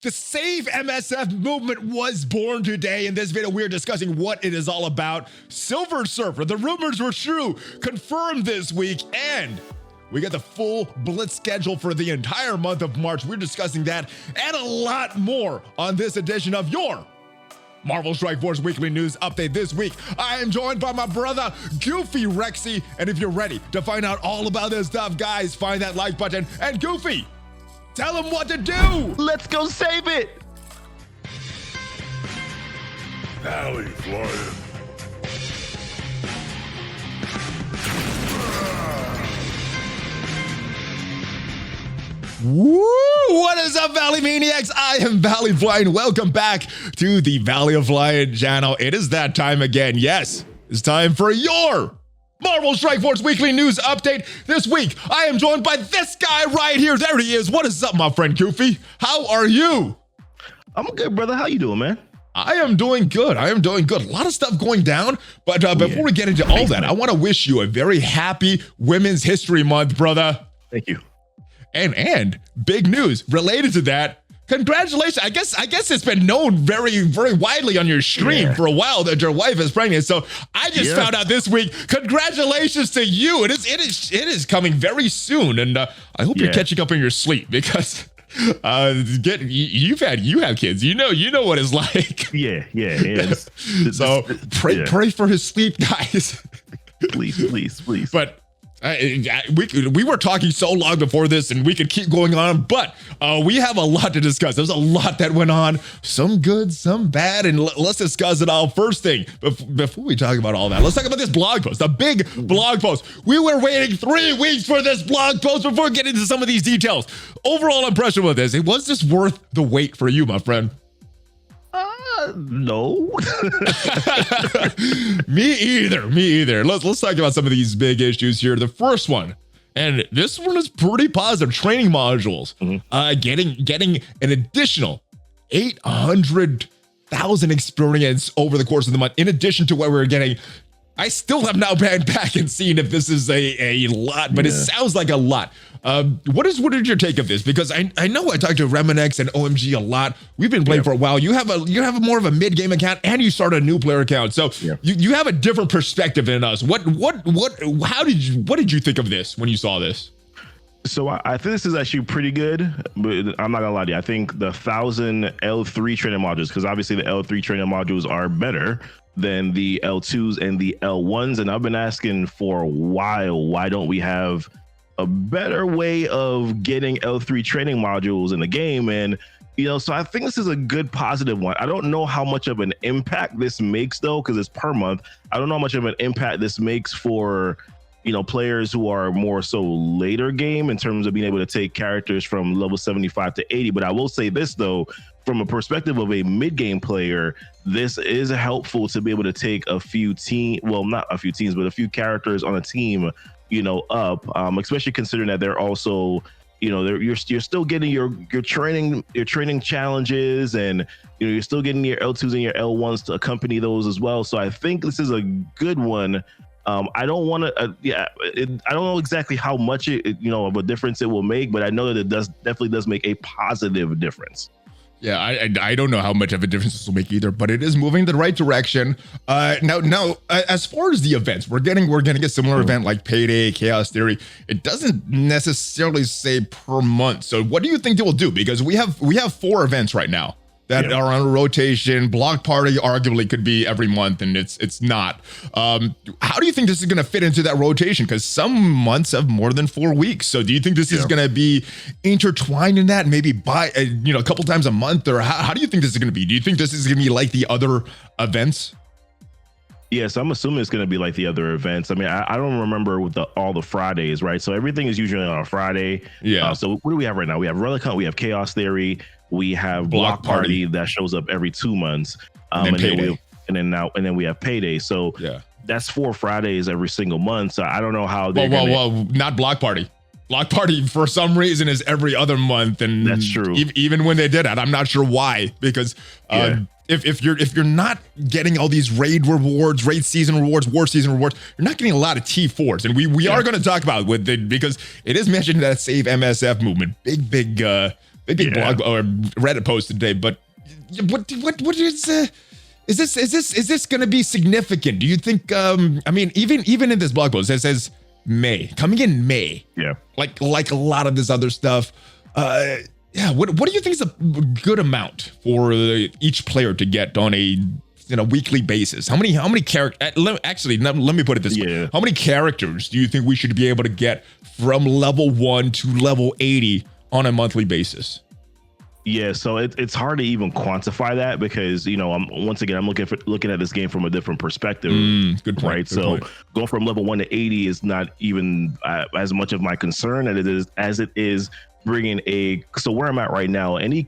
The Save MSF movement was born today. In this video, we're discussing what it is all about. Silver Surfer, the rumors were true, confirmed this week, and we got the full Blitz schedule for the entire month of March. We're discussing that and a lot more on this edition of your Marvel Strike Force Weekly News Update this week. I am joined by my brother, GoofyRhexxi, and if you're ready to find out all about this stuff, guys, find that like button, and Goofy, tell them what to do! Let's go save it! ValleyFlyin. Woo! What is up, Valley Maniacs? I am ValleyFlyin. Welcome back to the ValleyFlyin channel. It is that time again. Yes, it's time for your Marvel Strike Force Weekly News Update. This week, I am joined by this guy right here. There he is. What is up, my friend Goofy? How are you? I'm good, brother. How you doing, man? I am doing good. I am doing good. A lot of stuff going down. But before we get into all that, I want to wish you a very happy Women's History Month, brother. Thank you. And big news related to that. Congratulations. I guess it's been known very, very widely on your stream for a while that your wife is pregnant. So I just found out this week. Congratulations to you. It is coming very soon. And I hope you're catching up in your sleep because you have kids. You know what it's like. Yeah. So pray for his sleep, guys. Please. But we were talking so long before this and we could keep going on, but we have a lot to discuss. There's a lot that went on, some good, some bad, and let's discuss it all. First thing, before we talk about all that, let's talk about this blog post, a big blog post. We were waiting 3 weeks for this blog post before getting into some of these details. Overall impression with this, was this worth the wait for you, my friend? No. Me either. Let's talk about some of these big issues here. The first one, and this one is pretty positive, training modules. Getting an additional 800,000 experience over the course of the month, in addition to what we're getting. I still have now been back and seen if this is a lot, but it sounds like a lot. What is your take of this? Because I know I talked to Remenex and OMG a lot. We've been playing for a while. You have a more of a mid-game account, and you started a new player account. So you have a different perspective than us. What did you think of this when you saw this? So I think this is actually pretty good, but I'm not gonna lie to you. I think the 1,000 L3 training modules, because obviously the L3 training modules are better than the L2s and the L1s. And I've been asking for a while, why don't we have a better way of getting L3 training modules in the game? And, so I think this is a good positive one. I don't know how much of an impact this makes though, because it's per month. I don't know how much of an impact this makes for, players who are more so later game in terms of being able to take characters from level 75 to 80. But I will say this though, from a perspective of a mid-game player, this is helpful to be able to take a few not a few teams, but a few characters on a team, up, especially considering that they're also, you're still getting your training challenges, and you're still getting your L2s and your L1s to accompany those as well. So I think this is a good one. I don't want to, I don't know exactly how much of a difference it will make, but I know that it definitely does make a positive difference. Yeah, I don't know how much of a difference this will make either, but it is moving in the right direction. Now, as far as the events, we're getting a similar event like Payday, Chaos Theory. It doesn't necessarily say per month. So what do you think they will do? Because we have 4 events right now that are on a rotation. Block Party arguably could be every month, and it's not. How do you think this is going to fit into that rotation? Because some months have more than 4 weeks. So do you think this is going to be intertwined in that, maybe by a couple times a month, or how do you think this is going to be? Do you think this is going to be like the other events? Yes, I'm assuming it's going to be like the other events. I mean, I don't remember with all the Fridays, right? So everything is usually on a Friday. Yeah. So what do we have right now? We have Relic Hunt, we have Chaos Theory, we have Block Party that shows up every 2 months, and then we have Payday. So that's 4 Fridays every single month. So I don't know how they're not Block Party. Block Party for some reason is every other month, and that's true. Even when they did that, I'm not sure why, because if you're not getting all these raid rewards, raid season rewards, war season rewards, you're not getting a lot of T4s, and we are going to talk about with it because it is mentioned that Save MSF movement, big big blog or Reddit post today. But what is this going to be significant? Do you think? I mean, even in this blog post, it says May, coming in May. Yeah, like a lot of this other stuff. Yeah, what do you think is a good amount for each player to get on a weekly basis? How many characters? Actually, let me put it this way: how many characters do you think we should be able to get from level 1 to level 80 on a monthly basis? Yeah, so it's hard to even quantify that because I'm looking at this game from a different perspective. Good point. Right, good point. Going from level 1 to 80 is not even as much of my concern as it is bringing so where I'm at right now, any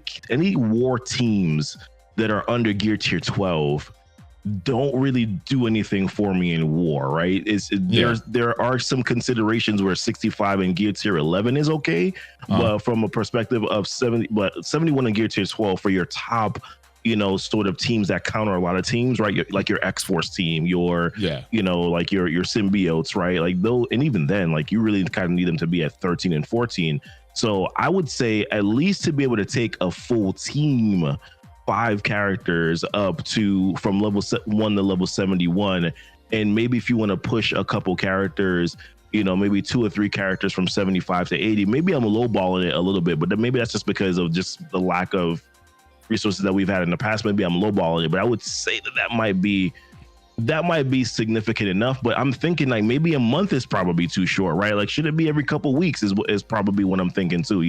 war teams that are under gear tier 12 don't really do anything for me in war, right? There are some considerations where 65 in gear tier 11 is okay, but from a perspective of 71 in gear tier 12 for your top sort of teams that counter a lot of teams, right? Like your X-Force team, your like your symbiotes, right? Like though, and even then, like you really kind of need them to be at 13 and 14. So I would say at least to be able to take a full team, 5 characters up to from level 1 to level 71, and maybe if you want to push a couple characters, maybe 2 or 3 characters from 75 to 80. Maybe I'm lowballing it a little bit, but maybe that's just because of just the lack of resources that we've had in the past. Maybe I'm lowballing it, but I would say that might be significant enough. But I'm thinking like maybe a month is probably too short, right? Like should it be every couple weeks is probably what I'm thinking too,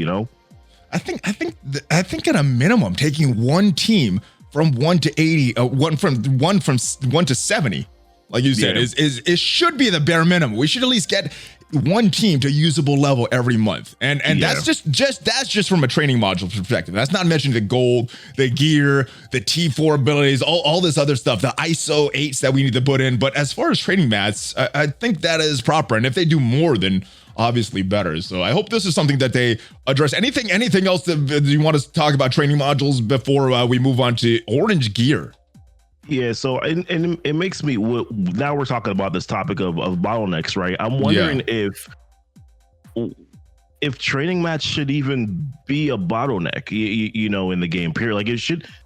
I think at a minimum taking one team from 1 to 80, one from 1 to 70, like you said, is it should be the bare minimum. We should at least get one team to usable level every month, and that's just from a training module perspective. That's not mentioning the gold, the gear, the T4 abilities, all this other stuff, the ISO 8s that we need to put in. But as far as training mats, I think that is proper, and if they do more, then obviously better. So I hope this is something that they address. Anything else that you want to talk about training modules before we move on to orange gear? Yeah, so and it makes me, now we're talking about this topic of bottlenecks, right? I'm wondering if training mats should even be a bottleneck, in the game period. Like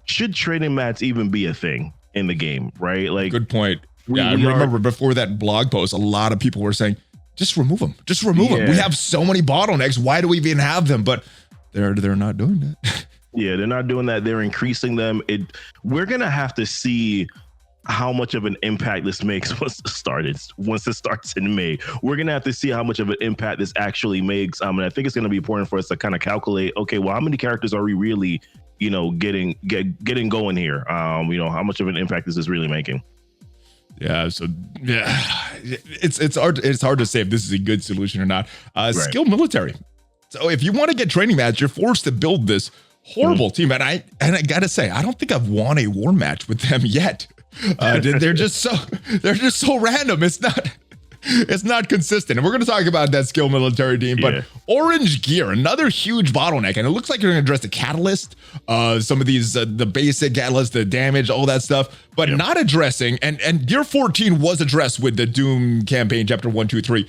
should training mats even be a thing in the game, right? Like good point. I remember before that blog post, a lot of people were saying, just remove them. Just remove them. We have so many bottlenecks. Why do we even have them? But they're not doing that. Yeah, they're not doing that. They're increasing them. We're gonna have to see how much of an impact this makes once it starts in May. We're gonna have to see how much of an impact this actually makes. And I think it's gonna be important for us to kind of calculate. Okay, well, how many characters are we really, getting going here? How much of an impact is this really making? Yeah, so it's hard to say if this is a good solution or not. Skill military. So if you want to get training mats, you're forced to build this horrible team, and I gotta say, I don't think I've won a war match with them yet. They're just so random. It's not consistent, and we're going to talk about that skill military team. But orange gear, another huge bottleneck, and it looks like you're going to address the catalyst, some of these the basic catalyst, the damage, all that stuff, but not addressing. And gear 14 was addressed with the Doom campaign, chapter 1, 2, 3.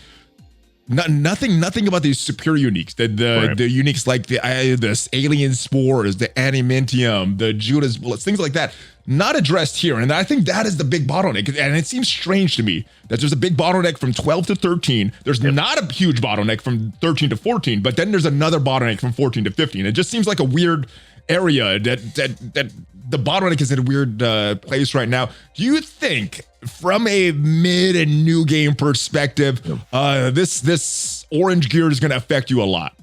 Nothing about these superior uniques. The uniques like the alien spores, the adamantium, the Judas bullets, things like that, not addressed here. And I think that is the big bottleneck. And it seems strange to me that there's a big bottleneck from 12 to 13. There's not a huge bottleneck from 13 to 14, but then there's another bottleneck from 14 to 15. It just seems like a weird area that the bottleneck is in a weird place right now. Do you think, from a mid and new game perspective, this orange gear is going to affect you a lot?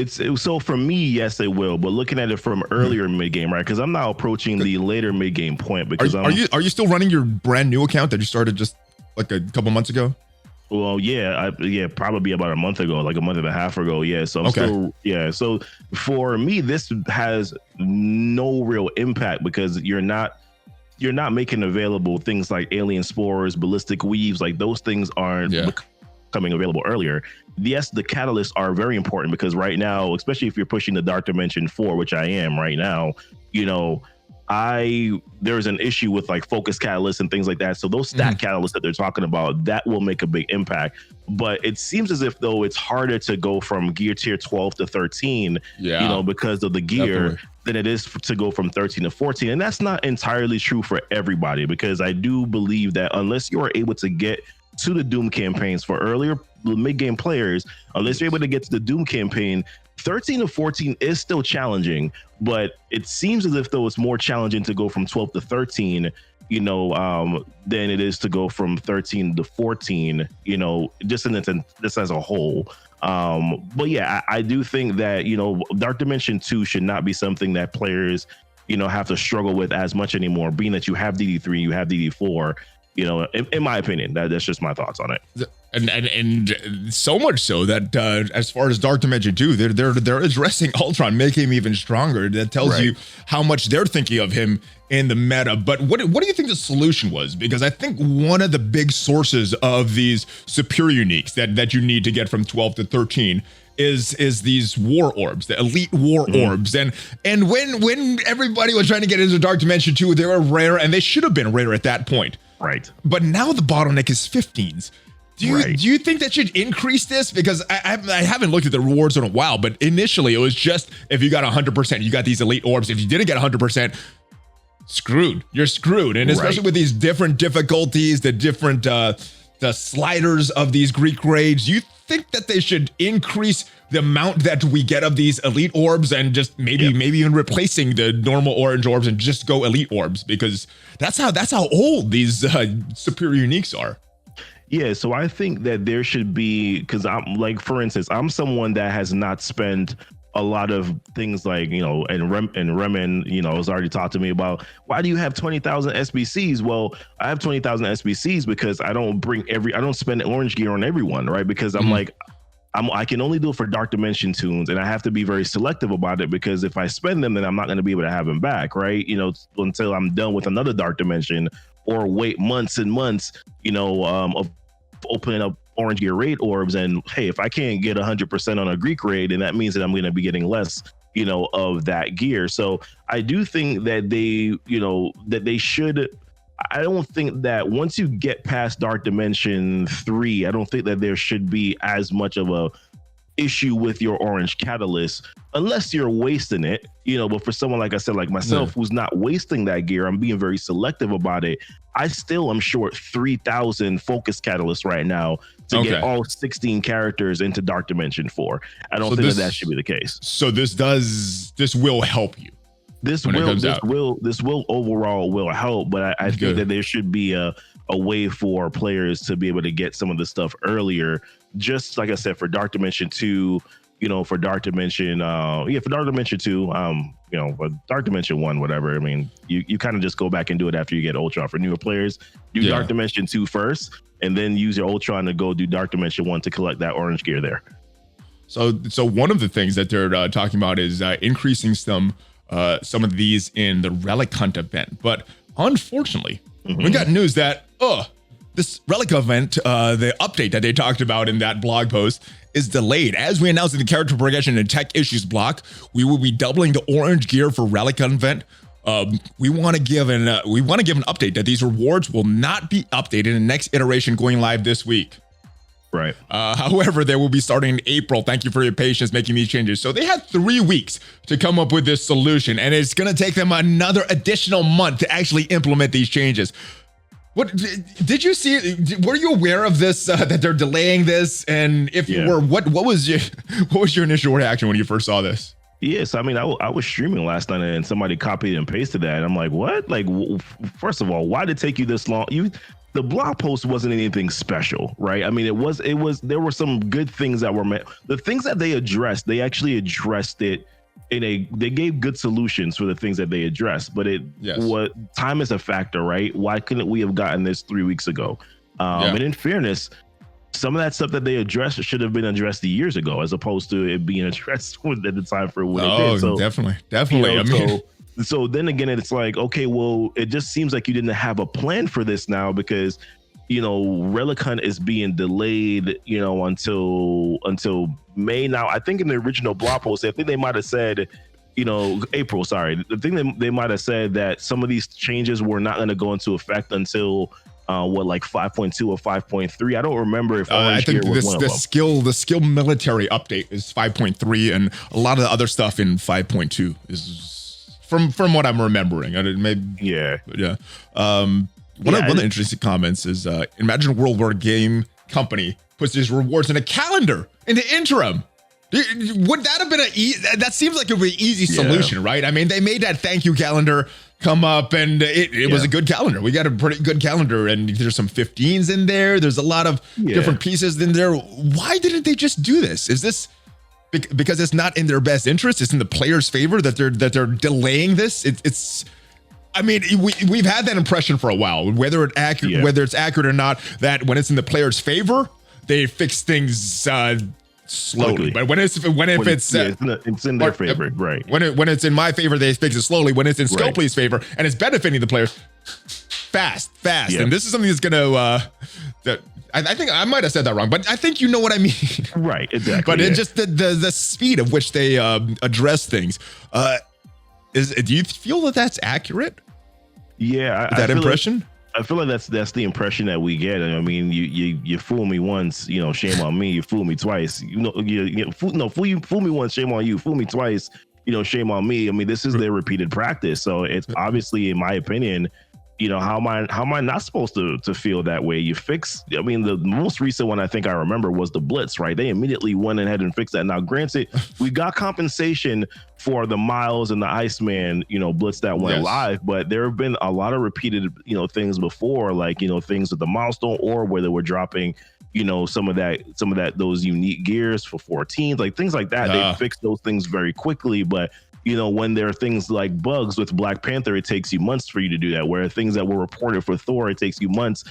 So for me, yes, it will. But looking at it from earlier mid game, right? Because I'm now approaching the later mid game point. Because are you still running your brand new account that you started just like a couple months ago? Well, probably about a month ago, like a month and a half ago. Yeah. So I'm still, So for me, this has no real impact because you're not making available things like alien spores, ballistic weaves, like those things aren't becoming available earlier. Yes, the catalysts are very important because right now, especially if you're pushing the Dark Dimension 4, which I am right now, there's an issue with like focus catalysts and things like that. So those stat catalysts that they're talking about, that will make a big impact. But it seems as if though it's harder to go from gear tier 12 to 13, because of the gear than it is to go from 13 to 14. And that's not entirely true for everybody, because I do believe that unless you are able to get to the Doom campaigns for earlier mid-game players, unless you're able to get to the Doom campaign, 13 to 14 is still challenging, but it seems as if though it's more challenging to go from 12 to 13, than it is to go from 13 to 14, just as a whole. But yeah, I do think that, Dark Dimension 2 should not be something that players, have to struggle with as much anymore, being that you have DD3, you have DD4, in my opinion. That's just my thoughts on it. And so much so that as far as Dark Dimension 2, they're addressing Ultron, making him even stronger. That tells you how much they're thinking of him in the meta. But what do you think the solution was? Because I think one of the big sources of these superior uniques that you need to get from 12 to 13 is these war orbs, the elite war orbs. And when everybody was trying to get into Dark Dimension 2, they were rare, and they should have been rare at that point. Right. But now the bottleneck is 15s. Do you think that should increase this? Because I haven't looked at the rewards in a while, but initially it was just if you got 100%, you got these elite orbs. If you didn't get 100%, screwed. You're screwed. And especially with these different difficulties, the different the sliders of these Greek raids, you think that they should increase the amount that we get of these elite orbs and just maybe even replacing the normal orange orbs and just go elite orbs, because that's how old these superior uniques are. Yeah, so I think that there should be, because I'm like, for instance, I'm someone that has not spent a lot of things like, and Remen, has already talked to me about, why do you have 20,000 SBCs? Well, I have 20,000 SBCs because I don't spend orange gear on everyone, right? Because I'm like, I can only do it for Dark Dimension tunes, and I have to be very selective about it, because if I spend them, then I'm not going to be able to have them back, right? Until I'm done with another Dark Dimension, or wait months and months, of opening up orange gear raid orbs. And hey, if I can't get 100% on a Greek raid, then that means that I'm going to be getting less, of that gear. So I do think that they should. I don't think that once you get past Dark Dimension 3, I don't think that there should be as much of a issue with your orange catalyst, unless you're wasting it, but for someone, like I said, like myself, who's not wasting that gear, I'm being very selective about it. I still am short 3,000 focus catalysts right now to get all 16 characters into Dark Dimension 4. I don't think that should be the case. So this will help you. This will overall help, but I think that there should be a way for players to be able to get some of the stuff earlier. Just like I said, for Dark Dimension 2, for Dark Dimension, for Dark Dimension 2, for Dark Dimension 1, whatever. I mean, you kind of just go back and do it after you get Ultron. For newer players, do Dark Dimension 2 first, and then use your Ultron to go do Dark Dimension 1 to collect that orange gear there. So one of the things that they're talking about is increasing some of these in the Relic Hunt event. But unfortunately, we got news that this Relic event, the update that they talked about in that blog post, is delayed. As we announced in the character progression and tech issues block, we will be doubling the orange gear for Relic Hunt event. We want to give an update that these rewards will not be updated in the next iteration going live this week. Right. However, they will be starting in April. Thank you for your patience making these changes. So they had 3 weeks to come up with this solution, and it's going to take them another additional month to actually implement these changes. What did you see? Were you aware of this, that they're delaying this? And if you were, what was your initial reaction when you first saw this? Yes, I mean, I was streaming last night and somebody copied and pasted that. And I'm like, what? Like, first of all, why did it take you this long? The blog post wasn't anything special, right? I mean, there were some good things that were meant. The things that they addressed, they actually addressed it they gave good solutions for the things that they addressed, but time is a factor, right? Why couldn't we have gotten this 3 weeks ago? And in fairness, some of that stuff that they addressed should have been addressed years ago, as opposed to it being addressed at the time for when it did. So, definitely. So then again, it's like, okay, well, it just seems like you didn't have a plan for this now, because Relic Hunt is being delayed, until May now. I think in the original blog post, I think they might have said April, sorry. The thing that they might have said that some of these changes were not going to go into effect until like 5.2 or 5.3. I don't remember if I think the skill military update is 5.3, and a lot of the other stuff in 5.2 is from what I'm remembering. Yeah. One of the interesting comments is imagine a world where a game company puts these rewards in a calendar in the interim. Would that have been that seems like it would be an easy solution, right? I mean, they made that thank you calendar come up, and it was a good calendar. We got a pretty good calendar, and there's some 15s in there. There's a lot of different pieces in there. Why didn't they just do this? Is this because it's not in their best interest? It's in the players' favor that they're delaying this? I mean, we've had that impression for a while, whether it's accurate or not, that when it's in the players' favor, they fix things slowly. But it's in their favor, right? When it's in my favor, they fix it slowly. When it's in Scopely's favor and it's benefiting the players, fast. Yep. And this is something that's gonna I think I might have said that wrong, but I think you know what I mean. Right, exactly. But it's just the speed of which they address things. Do you feel that that's accurate? Yeah, that impression. I feel like that's the impression that we get. I mean, you fool me once, shame on me. You fool me twice, fool me once, shame on you. Fool me twice, shame on me. I mean, this is their repeated practice. So it's obviously, in my opinion, how am I not supposed to feel that way? I mean, the most recent one I think I remember was the Blitz, right? They immediately went ahead and fixed that. Now, granted, we got compensation for the Miles and the Iceman, Blitz that went live, but there have been a lot of repeated, things before, like, things with the milestone, or where they were dropping, some of those unique gears for 14s, like things like that. They fixed those things very quickly, but when there are things like bugs with Black Panther, it takes you months for you to do that. Where things that were reported for Thor, it takes you months,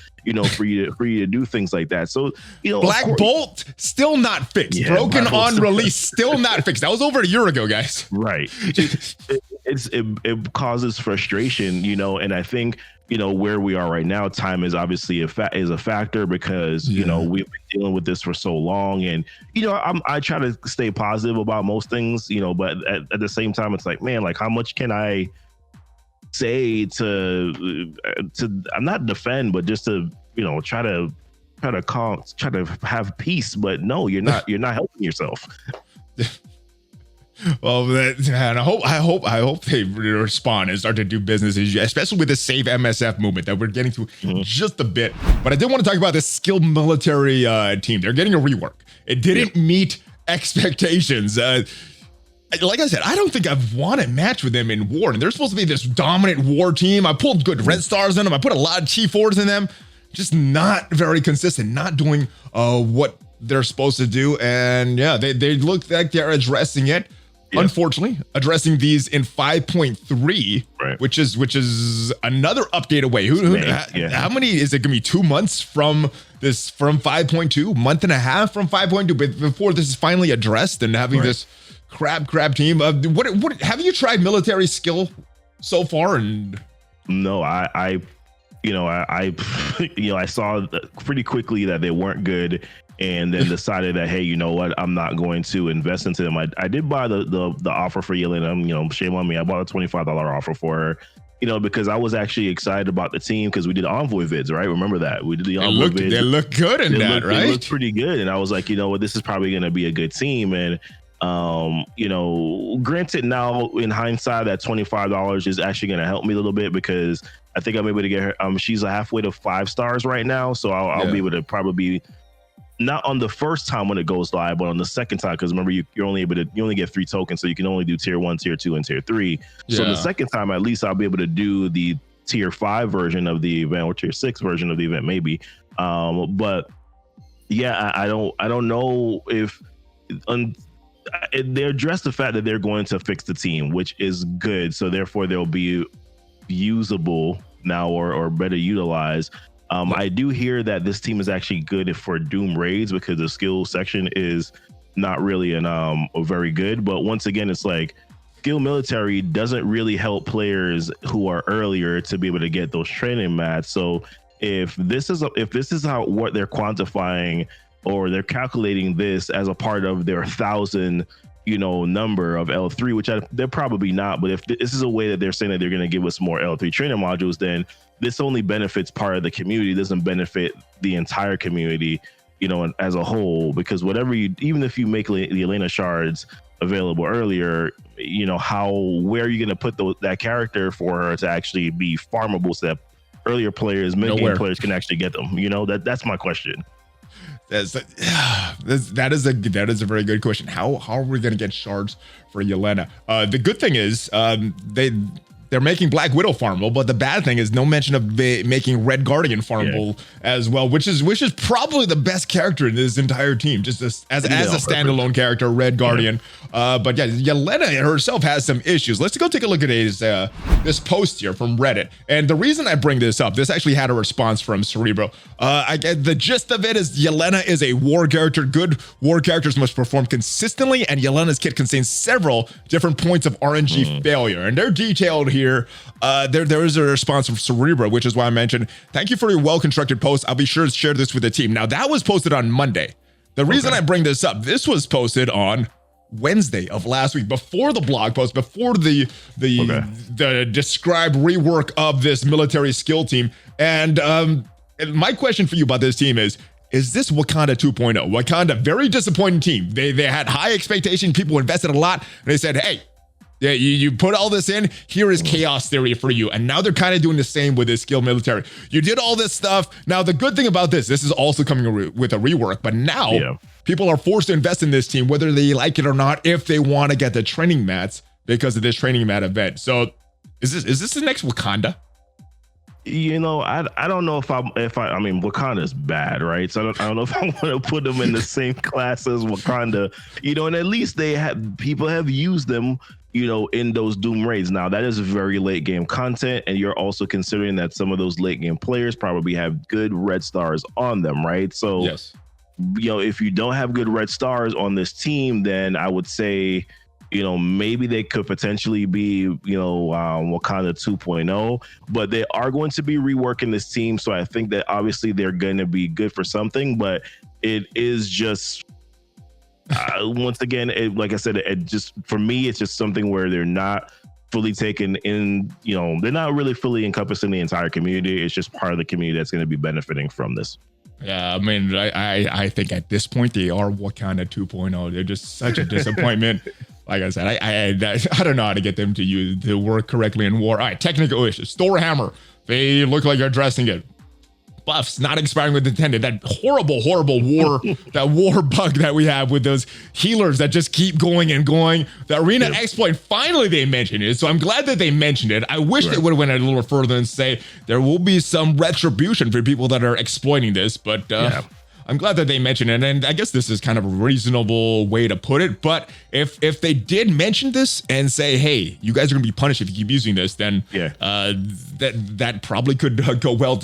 for you to do things like that. So, Black Bolt still not fixed. Yeah, broken on release, still not fixed. That was over a year ago, guys. Right. It causes frustration, and I think where we are right now, time is obviously a factor, because we've been dealing with this for so long, and I try to stay positive about most things, but at the same time, it's like, man, like, how much can I say to I'm not defend, but just to try to have peace. But no, you're not helping yourself. Well, man, I hope they respond and start to do business as usual, especially with the Save MSF movement that we're getting to just a bit. But I did want to talk about this skilled military team. They're getting a rework. It didn't meet expectations. Like I said, I don't think I've won a match with them in war, and they're supposed to be this dominant war team. I pulled good red stars in them. I put a lot of T4s in them. Just not very consistent, not doing what they're supposed to do. And yeah, they look like they're addressing it. Unfortunately, addressing these in 5.3, right, which is another update away. How many is it gonna be? 2 months from 5.2, month and a half from 5.2, but before this is finally addressed and having this crab team. What have you tried military skill so far? And no, I saw pretty quickly that they weren't good, and then decided that, hey, you know what, I'm not going to invest into them. I did buy the offer for Yelena. Shame on me. I bought a $25 offer for her, because I was actually excited about the team, because we did Envoy vids, right? Remember that? We did the Envoy vids. They look good in that, right? They look pretty good. And I was like, this is probably going to be a good team. And, granted, now in hindsight, that $25 is actually going to help me a little bit, because I think I'm able to get her. She's halfway to 5 stars right now. So I'll be able to probably be, not on the first time when it goes live, but on the second time, because remember, you only get 3 tokens, so you can only do tier 1, tier 2, and tier 3. So the second time, at least I'll be able to do the tier 5 version of the event, or tier 6 version of the event, maybe. But yeah, I don't know if they address the fact that they're going to fix the team, which is good. So therefore, they'll be usable now, or better utilized. I do hear that this team is actually good for Doom raids, because the skill section is not really very good. But once again, it's like, skill military doesn't really help players who are earlier to be able to get those training mats. So if this is what they're quantifying, or they're calculating this as a part of their 1,000 number of L3, which they're probably not. But if this is a way that they're saying that they're going to give us more L3 trainer modules, then this only benefits part of the community. It doesn't benefit the entire community, as a whole, because even if you make the Yelena shards available earlier, where are you going to put that character for her to actually be farmable so that earlier players, mid-game players can actually get them? That's my question. That is a very good question. How are we going to get shards for Yelena? The good thing is they're making Black Widow farmable, but the bad thing is no mention of making Red Guardian farmable as well, which is probably the best character in this entire team, just as a standalone character, Red Guardian. But yeah, Yelena herself has some issues. Let's go take a look at this post here from Reddit. And the reason I bring this up, this actually had a response from Cerebro. I get the gist of it is Yelena is a war character. Good war characters must perform consistently, and Yelena's kit contains several different points of RNG failure, and they're detailed here. There is a response from Cerebro, which is why I mentioned, thank you for your well-constructed post. I'll be sure to share this with the team. Now, that was posted on Monday. The reason I bring this up, this was posted on Wednesday of last week, before the blog post, before the described rework of this military skill team. And my question for you about this team is this Wakanda 2.0? Wakanda, very disappointing team. They had high expectations. People invested a lot. And they said, hey, yeah, you put all this in, here is chaos theory for you. And now they're kind of doing the same with this skill military. You did all this stuff. Now, the good thing about this is also coming with a rework, but now people are forced to invest in this team, whether they like it or not, if they want to get the training mats because of this training mat event. So is this the next Wakanda? I don't know if I mean, Wakanda's bad, right? So I don't know if I want to put them in the same class as Wakanda, and at least people have used them, in those Doom raids. Now, that is very late game content, and you're also considering that some of those late game players probably have good red stars on them, right? So, yes, if you don't have good red stars on this team, then I would say, maybe they could potentially be, Wakanda 2.0, but they are going to be reworking this team. So I think that obviously they're going to be good for something, but it is just, once again, like I said, for me, it's just something where they're not fully taken in, they're not really fully encompassing the entire community. It's just part of the community that's going to be benefiting from this. Yeah, I mean, I think at this point they are Wakanda 2.0. They're just such a disappointment. Like I said, I don't know how to get them to work correctly in war. All right, technical issues. Thor hammer. They look like you're addressing it. Buffs not expiring with intended. That horrible war, that war bug that we have with those healers that just keep going and going. The arena exploit, finally they mentioned it. So I'm glad that they mentioned it. I wish they would have went a little further and say there will be some retribution for people that are exploiting this. But I'm glad that they mentioned it, and I guess this is kind of a reasonable way to put it. But if they did mention this and say, "Hey, you guys are gonna be punished if you keep using this," then that probably could go well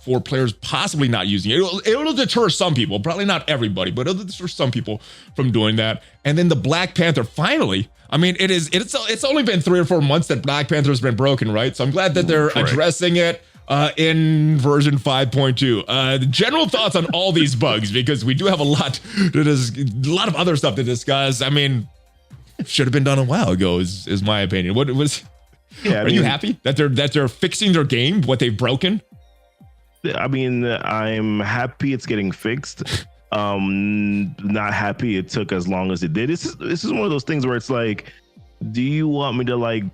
for players possibly not using it. It'll deter some people, probably not everybody, but it'll deter some people from doing that. And then the Black Panther, finally. I mean, it's only been 3 or 4 months that Black Panther has been broken, right? So I'm glad that they're addressing it. In version 5.2. General thoughts on all these bugs, because we do have a lot of other stuff to discuss. I mean, should have been done a while ago, is my opinion. What was? Are you happy that they're fixing their game, what they've broken? I mean, I'm happy it's getting fixed. Not happy it took as long as it did. This is one of those things where it's like, do you want me to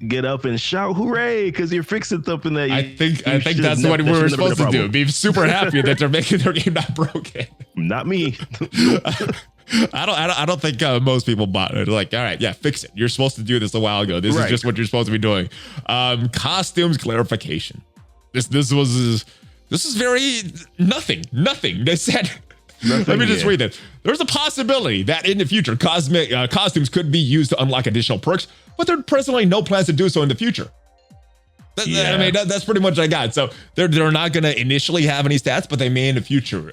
get up and shout hooray because you're fixing something that I think that's what we were supposed to do. Be super happy that they're making their game not broken. Not me. I don't think most people bought it. They're like, all right, yeah, fix it. You're supposed to do this a while ago. This is just what you're supposed to be doing. Costumes clarification. This is very nothing. They said. Let me just read it. There's a possibility that in the future, costumes could be used to unlock additional perks, but there are presently no plans to do so in the future. I mean, that's pretty much what I got. So they're not going to initially have any stats, but they may in the future.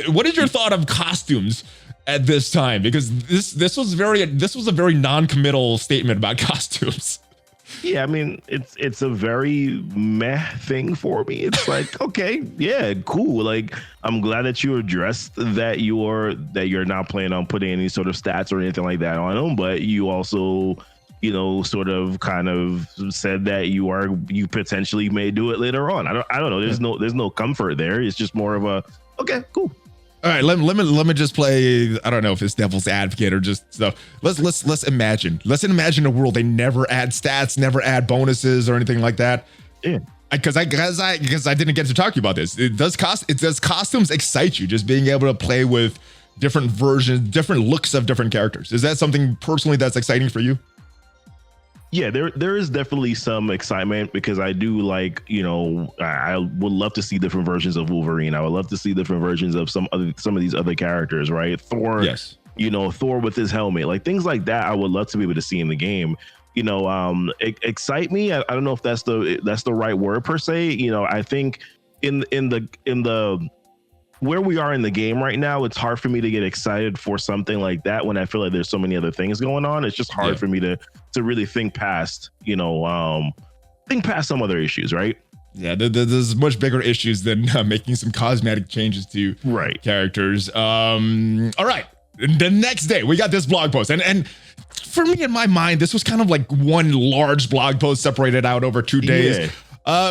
What is your thought of costumes at this time? Because this was a very non-committal statement about costumes. Yeah, I mean, it's a very meh thing for me. It's like, okay, yeah, cool. Like, I'm glad that you addressed that you're not planning on putting any sort of stats or anything like that on them, but you also, sort of kind of said that you potentially may do it later on. I don't know. There's no comfort there. It's just more of a, okay, cool. All right, let me just play. I don't know if it's devil's advocate or just so. Let's imagine. Let's imagine a world they never add stats, never add bonuses or anything like that. Yeah. Because I didn't get to talk to you about this. Does costumes excite you? Just being able to play with different versions, different looks of different characters. Is that something personally that's exciting for you? Yeah, there is definitely some excitement because I do like, I would love to see different versions of Wolverine. I would love to see different versions of some of these other characters, right? Thor, yes. Thor with his helmet, like things like that. I would love to be able to see in the game. Excite me. I don't know if that's the right word per se. I think in the where we are in the game right now, it's hard for me to get excited for something like that when I feel like there's so many other things going on. It's just hard for me to really think past, some other issues, right? Yeah, there's much bigger issues than making some cosmetic changes to characters. All right, the next day we got this blog post, and for me in my mind, this was kind of like one large blog post separated out over 2 days. Yeah.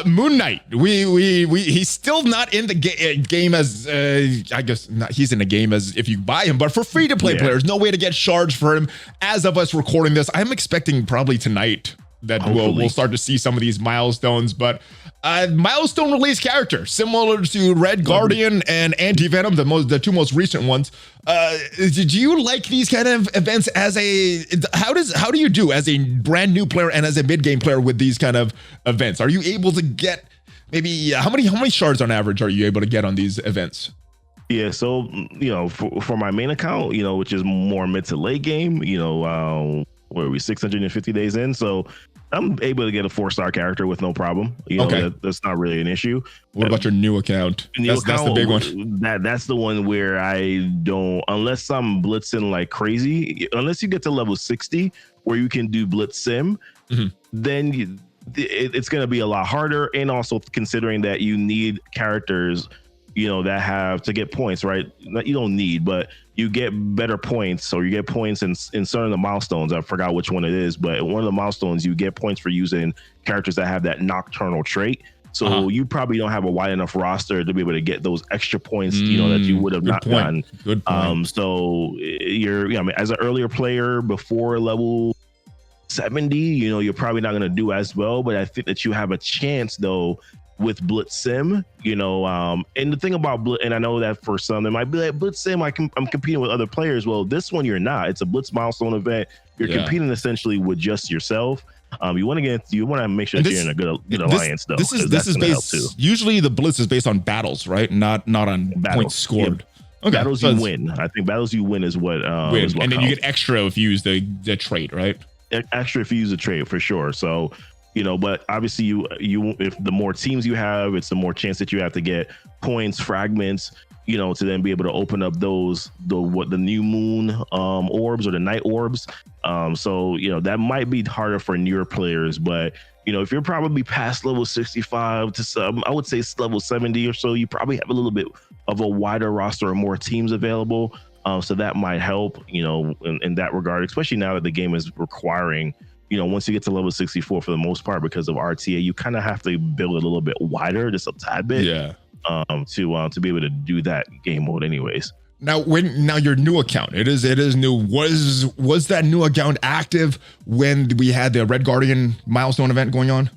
Moon Knight, he's still not in the game as I guess not. He's in the game as if you buy him, but for free to play players, no way to get charged for him. As of us recording this, I'm expecting probably tonight that we'll start to see some of these milestones. But milestone release character similar to Red Guardian and Anti-Venom, the two most recent ones. Did you like these kind of events how do you do as a brand new player and as a mid-game player with these kind of events? Are you able to get maybe how many shards on average are you able to get on these events? Yeah, so for my main account, which is more mid to late game, where are we 650 days in, so I'm able to get a 4-star character with no problem. That's not really an issue. What about your new account? That's the big one. That's the one where I don't, unless I'm blitzing like crazy, unless you get to level 60 where you can do blitz sim, then it's going to be a lot harder. And also considering that you need characters, that have to get points, right? You don't need, but you get better points, or you get points in certain of the milestones. I forgot which one it is, but one of the milestones you get points for using characters that have that nocturnal trait. So you probably don't have a wide enough roster to be able to get those extra points, that you would have not gotten. Good point. So as an earlier player before level 70, you're probably not going to do as well, but I think that you have a chance though with Blitz Sim, and the thing about Blitz, and I know that for some, they might be like, Blitz Sim, I'm competing with other players. Well, this one you're not. It's a Blitz milestone event. You're competing essentially with just yourself. You want to make sure that you're in a good alliance though. This is based, usually the Blitz is based on battles, right? Not on points scored. Yeah. Okay. Battles you win. I think battles you win is what win. And then you get extra if you use the trait, right? Extra if you use a trait for sure. So but obviously you if the more teams you have, it's the more chance that you have to get points, fragments, to then be able to open up the new moon orbs or the night orbs. So that might be harder for newer players, but if you're probably past level 65 to some, I would say level 70 or so, you probably have a little bit of a wider roster or more teams available. So that might help, in that regard, especially now that the game is requiring, once you get to level 64 for the most part, because of RTA, you kind of have to build it a little bit wider, just a tad bit, to be able to do that game mode anyways. Now your new account, it is new. Was that new account active when we had the Red Guardian milestone event going on?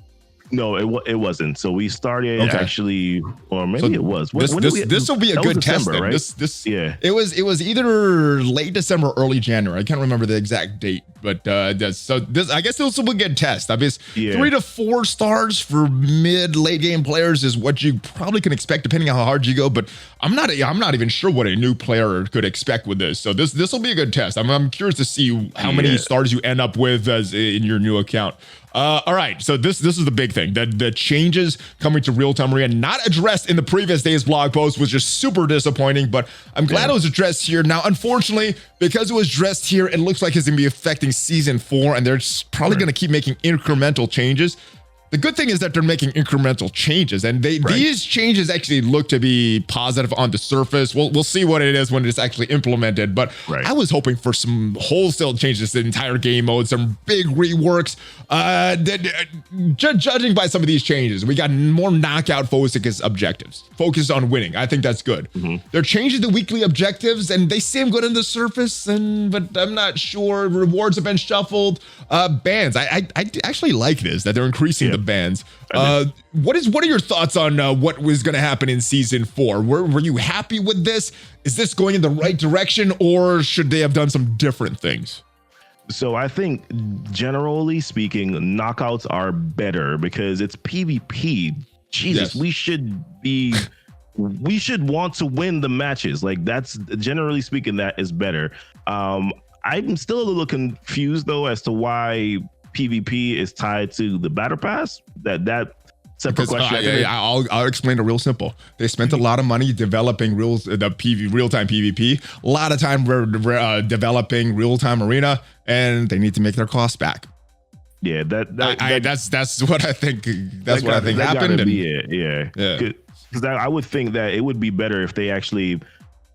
No, it wasn't. So we started actually, or maybe it was. This will be a good test, right? It was either late December, or early January. I can't remember the exact date, but I guess this will be a good test. I guess 3 to 4 stars for late game players is what you probably can expect, depending on how hard you go. But I'm not even sure what a new player could expect with this. So this will be a good test. I'm curious to see how many stars you end up with as in your new account. All right, so this is the big thing. The changes coming to real-time arena, not addressed in the previous day's blog post, was just super disappointing, but I'm glad it was addressed here. Now, unfortunately, because it was addressed here, it looks like it's going to be affecting Season 4, and they're probably going to keep making incremental changes. The good thing is that they're making incremental changes, and these changes actually look to be positive on the surface. We'll see what it is when it's actually implemented, but I was hoping for some wholesale changes to the entire game mode, some big reworks. Judging by some of these changes, we got more knockout focused objectives, focused on winning. I think that's good. They're changing the weekly objectives, and they seem good on the surface, but I'm not sure. Rewards have been shuffled. Bans. I actually like this, that they're increasing the bans. What are your thoughts on what was going to happen in Season 4? Were you happy with this? Is this going in the right direction, or should they have done some different things? So I think, generally speaking, knockouts are better because it's PvP. Jesus, we should want to win the matches. Like, that's, generally speaking, that is better. I'm still a little confused though as to why PvP is tied to the battle pass. That separate question. I'll explain it real simple. They spent a lot of money developing real-time PvP. A lot of time developing real-time arena, and they need to make their costs back. Yeah, that's what I think. That's what I think happened. Because I would think that it would be better if they actually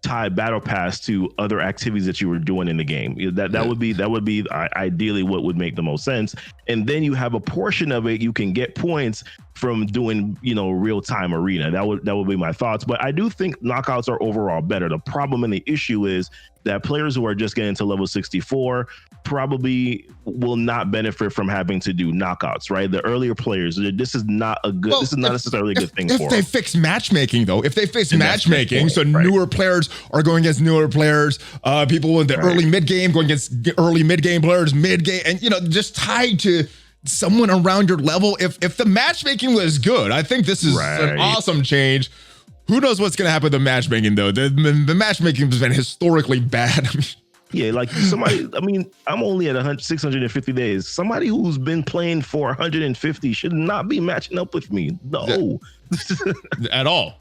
tie battle pass to other activities that you were doing in the game. That would be ideally what would make the most sense. And then you have a portion of it you can get points from doing, real-time arena. That would be my thoughts. But I do think knockouts are overall better. The problem and the issue is that players who are just getting to level 64 probably will not benefit from having to do knockouts, right? The earlier players, this is not necessarily a good thing for them. If they fix matchmaking, though, so newer players are going against newer players, people in the early mid-game going against early mid-game players, mid-game, and, just tied to someone around your level. If the matchmaking was good, I think this is an awesome change. Who knows what's going to happen with the matchmaking, though? The matchmaking has been historically bad. Yeah, like somebody, I'm only at 650 days. Somebody who's been playing for 150 should not be matching up with me. No. At all.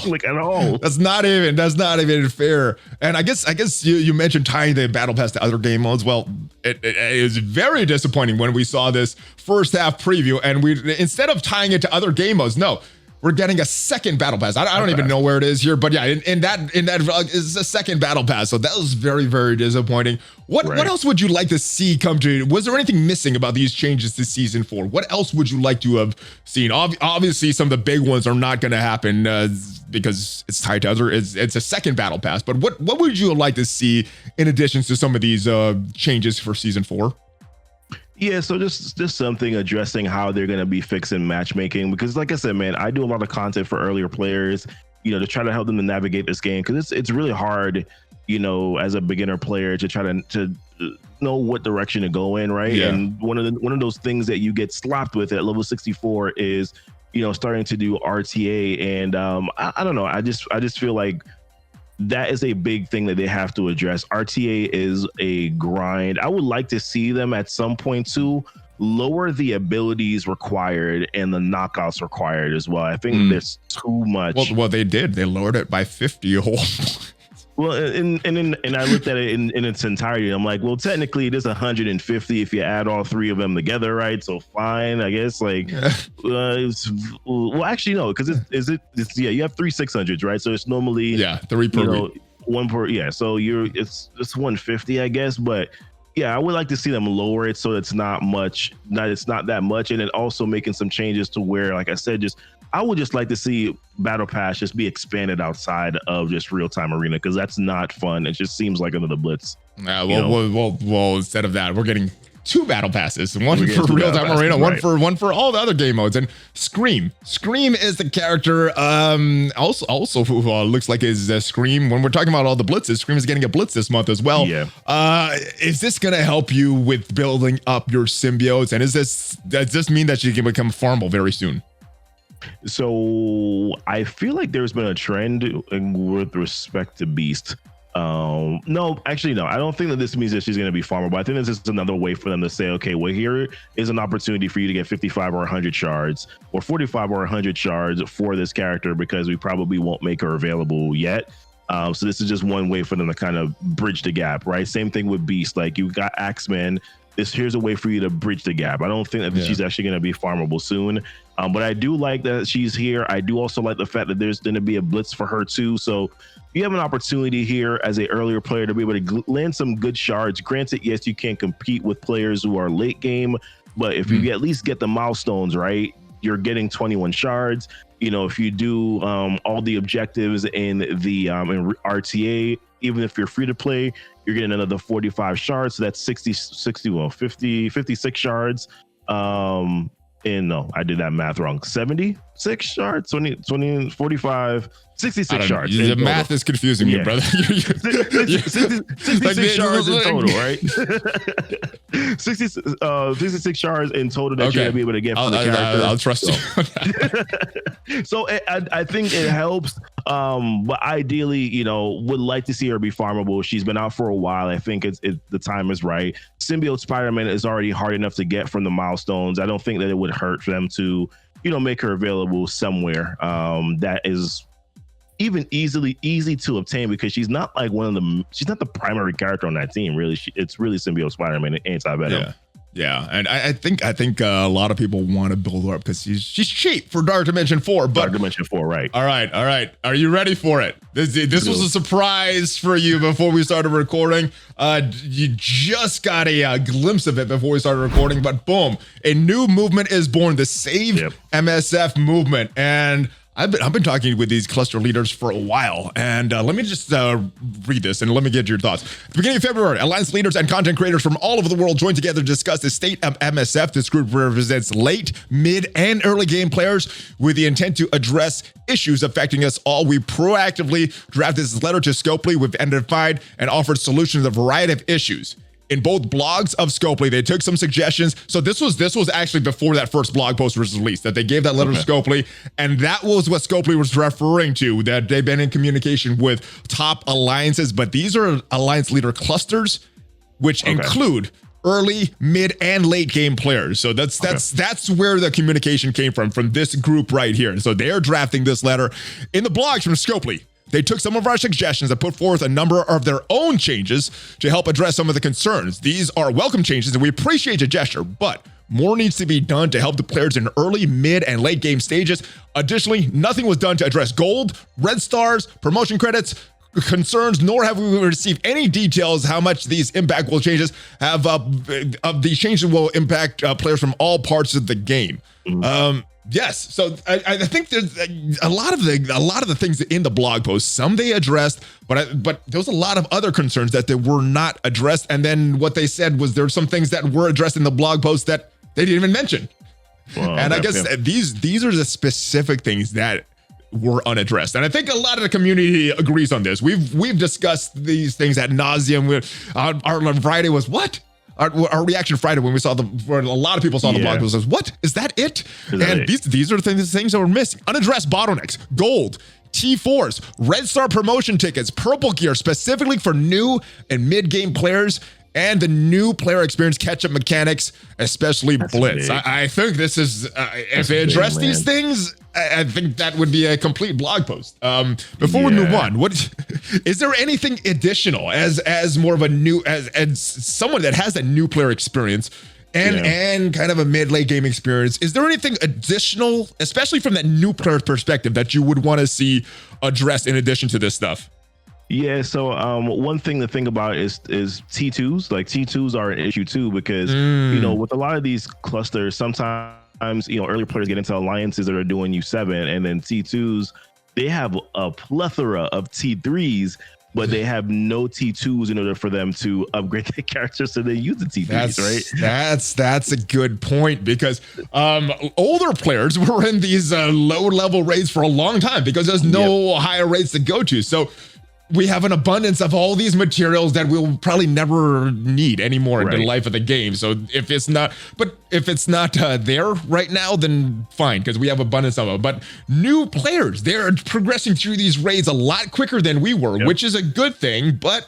Like, at all. That's not even fair. And I guess you mentioned tying the battle pass to other game modes. Well, it is very disappointing when we saw this first half preview, and instead of tying it to other game modes, no, we're getting a second battle pass. I don't even know where it is here, but yeah, in that is a second battle pass. So that was very, very disappointing. What else would you like to see come to? Was there anything missing about these changes to Season 4? What else would you like to have seen? Obviously, some of the big ones are not going to happen because it's tied to other. It's a second battle pass. But what would you like to see in addition to some of these changes for Season 4? Yeah, so just something addressing how they're going to be fixing matchmaking, because like I said, man, I do a lot of content for earlier players, to try to help them to navigate this game, because it's really hard, as a beginner player to try to know what direction to go in, right? Yeah. And one of those things that you get slapped with at level 64 is, starting to do RTA, and I don't know, I just feel like that is a big thing that they have to address. RTA is a grind. I would like to see them at some point too lower the abilities required and the knockouts required as well. I think there's too much. Well, they did. They lowered it by 50 whole. Well, and I looked at it in its entirety. I'm like, well, technically it is 150 if you add all three of them together, right? So fine, I guess. Like, well, actually no, because it's you have 3 600s, right? So it's normally 3 per one per So it's 150, I guess, but. Yeah, I would like to see them lower it so it's not that much, and then also making some changes to where, like I said, I would just like to see Battle Pass just be expanded outside of just real-time arena, because that's not fun. It just seems like another Blitz. Well, instead of that, we're getting 2 battle passes, one for real-time arena, one for all the other game modes. And Scream is the character also who looks like is Scream. When we're talking about all the blitzes, Scream is getting a blitz this month as well. Is this gonna help you with building up your symbiotes, and does this mean that you can become farmable very soon? So I feel like there's been a trend with respect to Beast. No, actually, no. I don't think that this means that she's going to be farmable. I think this is another way for them to say, okay, well, here is an opportunity for you to get 55 or 100 shards or 45 or 100 shards for this character because we probably won't make her available yet. So this is just one way for them to kind of bridge the gap, right? Same thing with Beast. Like you've got Axeman. Here's a way for you to bridge the gap. I don't think that she's actually going to be farmable soon. But I do like that she's here. I do also like the fact that there's going to be a blitz for her too. So you have an opportunity here as an earlier player to be able to land some good shards. Granted, yes, you can't compete with players who are late game, but if you at least get the milestones right, you're getting 21 shards. You know, if you do all the objectives in the in RTA, even if you're free to play, you're getting another 45 shards. So that's 56 shards. And no, I did that math wrong. 76 shards, 45, 66 shards. The math is confusing me, brother. 66 shards in total, right? 66 shards in total that you're going to be able to get from the character. I'll trust you. So I think it helps. But ideally, you know, would like to see her be farmable. She's been out for a while. I think the time is right. Symbiote Spider-Man is already hard enough to get from the milestones. I don't think that it would hurt for them to, you know, make her available somewhere that is even easy to obtain, because she's not like she's not the primary character on that team, really. It's really Symbiote Spider-Man and Anti-Venom. Yeah, and I think a lot of people want to build her up because she's cheap for Dark Dimension 4. But Dark Dimension 4, right? All right. Are you ready for it? This was a surprise for you before we started recording. You just got a glimpse of it before we started recording, but boom, a new movement is born: the Save MSF movement. And I've been talking with these cluster leaders for a while, and let me just read this and let me get your thoughts. At the beginning of February, Alliance leaders and content creators from all over the world joined together to discuss the state of MSF. This group represents late, mid, and early game players with the intent to address issues affecting us all. We proactively drafted this letter to Scopely. We've identified and offered solutions to a variety of issues. In both blogs of Scopely, they took some suggestions. So this was actually before that first blog post was released, that they gave that letter to Scopely, and that was what Scopely was referring to, that they've been in communication with top alliances, but these are alliance leader clusters, which include early, mid, and late game players. So that's where the communication came from this group right here. So they're drafting this letter. In the blogs from Scopely, they took some of our suggestions and put forth a number of their own changes to help address some of the concerns. These are welcome changes, and we appreciate the gesture, but more needs to be done to help the players in early, mid, and late game stages. Additionally, nothing was done to address gold, red stars, promotion credits, concerns, nor have we received any details how much these impactful changes have these changes will impact players from all parts of the game. Yes, so I think there's a lot of the things in the blog post. Some they addressed, but there was a lot of other concerns that they were not addressed. And then what they said was there were some things that were addressed in the blog post that they didn't even mention. Well, and I guess these are the specific things that were unaddressed. And I think a lot of the community agrees on this. We've discussed these things ad nauseum. Our Friday was what? Our reaction Friday when we saw when a lot of people saw the blog post was, what? Is that it? These are the things that were missing. Unaddressed bottlenecks, gold, T4s, red star promotion tickets, purple gear specifically for new and mid-game players, and the new player experience catch-up mechanics, especially Blitz. I think this is, if they address these things, I think that would be a complete blog post. Before we move on, is there anything additional as more of a new, as someone that has a new player experience and kind of a mid-late game experience, is there anything additional, especially from that new player perspective, that you would want to see addressed in addition to this stuff? Yeah, so one thing to think about is T2s. Like T2s are an issue too, because you know, with a lot of these clusters, sometimes you know earlier players get into alliances that are doing U7, and then T2s, they have a plethora of T3s, but they have no T2s in order for them to upgrade their characters, so they use the T3s, right? That's a good point, because older players were in these low level raids for a long time because there's no higher rates to go to. So we have an abundance of all these materials that we'll probably never need anymore in the life of the game. So if it's not there right now, then fine, because we have abundance of it. But new players, they're progressing through these raids a lot quicker than we were, which is a good thing, but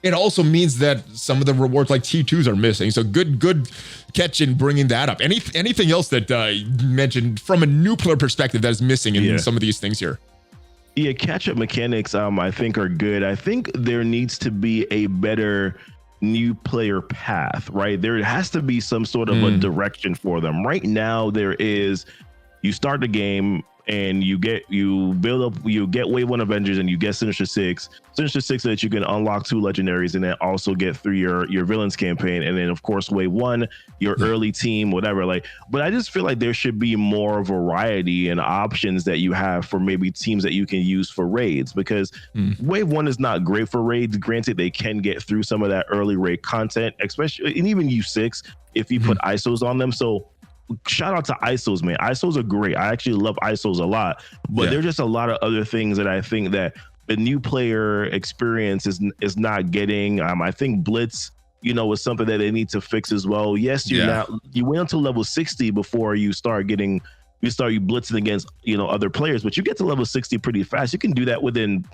it also means that some of the rewards like T2s are missing. So good catch in bringing that up. Anything else that you mentioned from a new player perspective that is missing in some of these things here? Yeah, catch-up mechanics, I think, are good. I think there needs to be a better new player path, right? There has to be some sort of a direction for them. Right now, there is, you start the game and you get wave 1 Avengers and you get Sinister Six so that you can unlock 2 legendaries and then also get through your villains campaign, and then of course wave 1 your early team, whatever. Like, but I just feel like there should be more variety and options that you have for maybe teams that you can use for raids, because wave 1 is not great for raids. Granted, they can get through some of that early raid content, especially, and even U6 if you put ISOs on them. So shout out to ISOs, man. ISOs are great. I actually love ISOs a lot, but there's just a lot of other things that I think that the new player experience is not getting. I think Blitz, is something that they need to fix as well. Yes, you wait until level 60 before you start blitzing against other players, but you get to level 60 pretty fast. You can do that within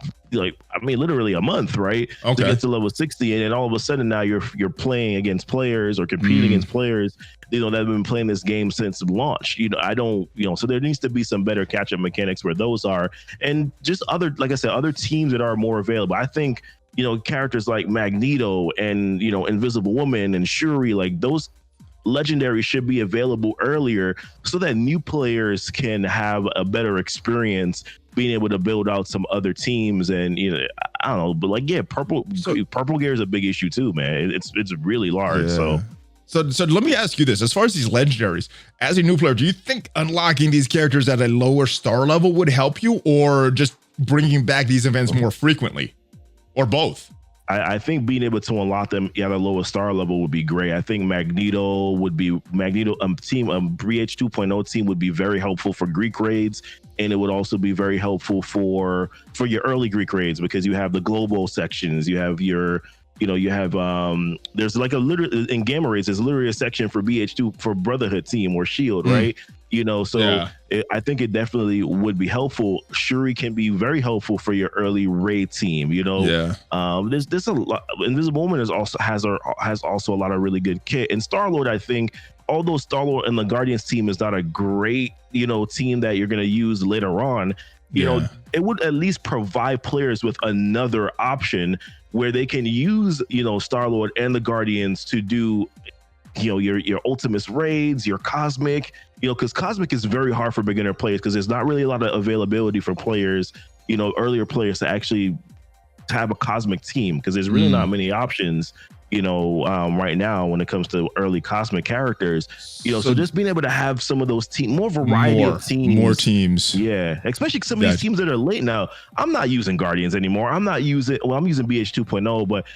literally a month, right? To get to level 60, and then all of a sudden now you're playing against players or competing against players that have been playing this game since launch. So there needs to be some better catch-up mechanics where those are, and just other, like I said, other teams that are more available. I think characters like Magneto and Invisible Woman and Shuri, like those legendary should be available earlier so that new players can have a better experience being able to build out some other teams. And I don't know, but purple gear is a big issue too, man. It's really large. So let me ask you this: as far as these legendaries, as a new player, do you think unlocking these characters at a lower star level would help you, or just bringing back these events more frequently, or both? I think being able to unlock them at a lower star level would be great. I think Magneto team, Breach 2.0 team would be very helpful for Greek raids, and it would also be very helpful for your early Greek raids, because you have the global sections, you have your there's like in gamma raids, there's literally a section for BH2 for Brotherhood team or Shield, right? I think it definitely would be helpful. Shuri can be very helpful for your early raid team. There's a lot. Invisible Woman has also a lot of really good kit. And Star-Lord, I think, although Star-Lord and the Guardians team is not a great team that you're gonna use later on, it would at least provide players with another option where they can use Star-Lord and the Guardians to do your Ultimus raids, your Cosmic, because Cosmic is very hard for beginner players, because there's not really a lot of availability for players, earlier players to actually have a Cosmic team, because there's really not many options right now when it comes to early Cosmic characters. So just being able to have some of those more variety of teams, more teams, especially some of these teams that are late now. I'm not using Guardians anymore. I'm using BH 2.0, but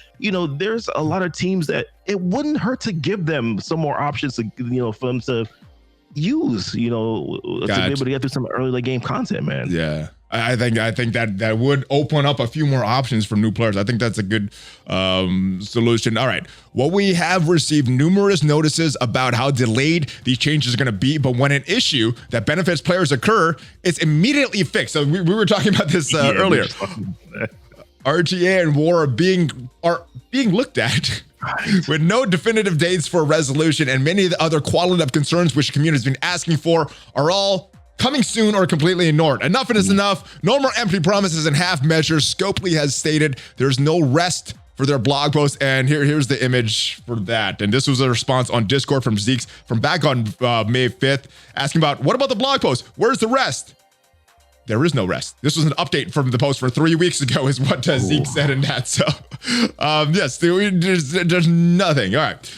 there's a lot of teams that it wouldn't hurt to give them some more options to for them to use to be able to get through some early late game content, man. I think that would open up a few more options for new players. I think that's a good solution. All right. Well, we have received numerous notices about how delayed these changes are going to be, but when an issue that benefits players occur, it's immediately fixed. So we were talking about this earlier. RTA and war are being looked at. Right. With no definitive dates for resolution, and many of the other qualitative concerns which the community has been asking for are all coming soon or completely ignored. Enough is enough. No more empty promises and half measures. Scopely has stated there's no rest for their blog post, and here's the image for that. And this was a response on Discord from Zeke's from back on May 5th, asking about, what about the blog post? Where's the rest? There is no rest. This was an update from the post for 3 weeks ago, is what Zeke said in that. So, yes, there's nothing. All right.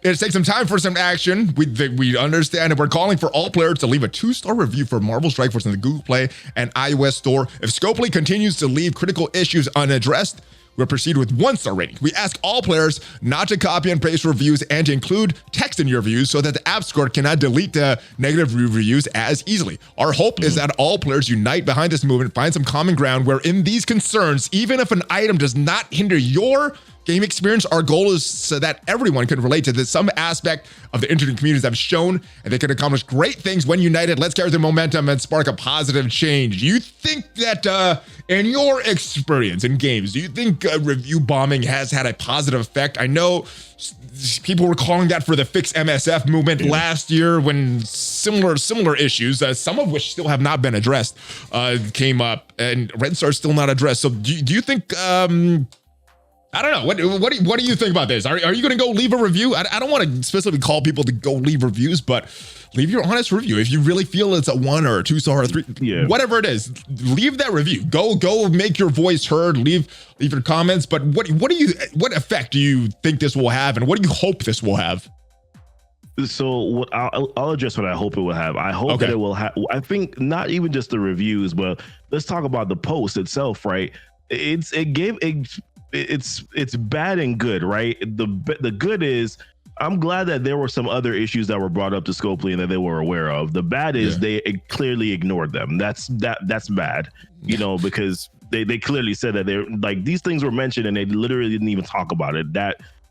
It takes some time for some action. We understand, and we're calling for all players to leave a 2-star review for Marvel Strike Force in the Google Play and iOS store. If Scopely continues to leave critical issues unaddressed, we'll proceed with 1-star ratings. We ask all players not to copy and paste reviews and to include text in your reviews so that the App Store cannot delete the negative reviews as easily. Our hope is that all players unite behind this movement, find some common ground wherein these concerns, even if an item does not hinder your game experience, our goal is so that everyone can relate to this, some aspect of the internet communities have shown, and they can accomplish great things when united. Let's carry the momentum and spark a positive change. Do you think that, in your experience in games, do you think review bombing has had a positive effect? I know people were calling that for the Fix MSF movement last year when similar issues, some of which still have not been addressed, came up, and Red Star's still not addressed. So do you think, I don't know. What do you think about this? Are you going to go leave a review? I don't want to specifically call people to go leave reviews, but leave your honest review. If you really feel it's a 1 or a 2-star or a 3, whatever it is, leave that review. Go make your voice heard. Leave your comments. But what effect do you think this will have, and what do you hope this will have? So I'll address what I hope it will have. I hope that it will have. I think not even just the reviews, but let's talk about the post itself. Right? It's bad and good, right? The good is I'm glad that there were some other issues that were brought up to Scopely and that they were aware of. The bad is they clearly ignored them. That's bad, because they clearly said that they're like, these things were mentioned and they literally didn't even talk about it.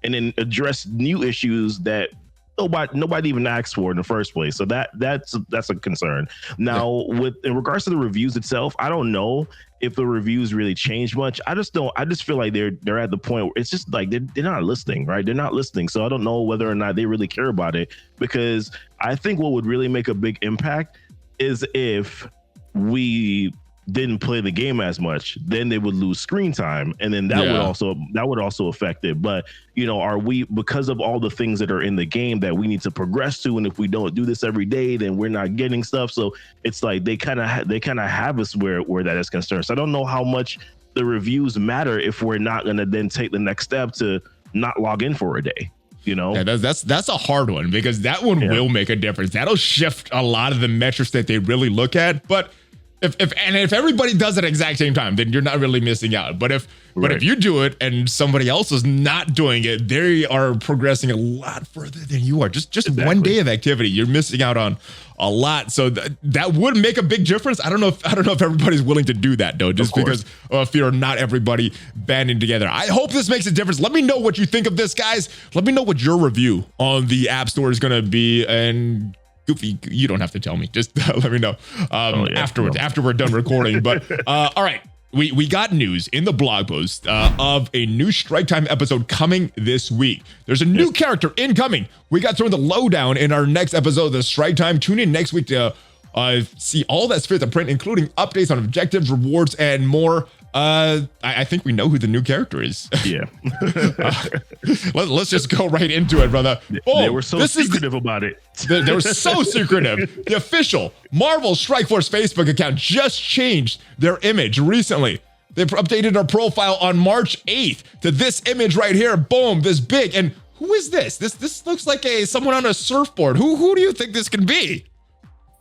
And then address new issues that nobody even asked for in the first place. So that's a concern. Now, in regards to the reviews itself, I don't know if the reviews really changed much. I just feel like they're at the point where it's just like they're not listening, right? They're not listening. So I don't know whether or not they really care about it, because I think what would really make a big impact is if we didn't play the game as much, then they would lose screen time, and then that would also affect it. But are we, because of all the things that are in the game that we need to progress to, and if we don't do this every day, then we're not getting stuff. So it's like they kind of have us where that is concerned. So I don't know how much the reviews matter if we're not going to then take the next step to not log in for a day. Yeah, that's a hard one, because that one will make a difference. That'll shift a lot of the metrics that they really look at. But if everybody does it at the exact same time, then you're not really missing out. But if you do it and somebody else is not doing it, they are progressing a lot further than you are. Just one day of activity, you're missing out on a lot. So that would make a big difference. I don't know if everybody's willing to do that though, just because of fear of not everybody banding together. I hope this makes a difference. Let me know what you think of this, guys. Let me know what your review on the App Store is going to be. And Goofy, you don't have to tell me. Just let me know afterwards, after we're done recording. But all right, we got news in the blog post of a new Strike Time episode coming this week. There's a new character incoming. We got thrown the lowdown in our next episode of the Strike Time. Tune in next week to see all that's fit to print, including updates on objectives, rewards, and more. I think we know who the new character is. Yeah. Let's just go right into it, brother. Oh, they were so secretive about it. They were so secretive. The official Marvel Strike Force Facebook account just changed their image recently. They've updated our profile on March 8th to this image right here. Boom, this big. And who is this? This looks like someone on a surfboard. Who do you think this can be?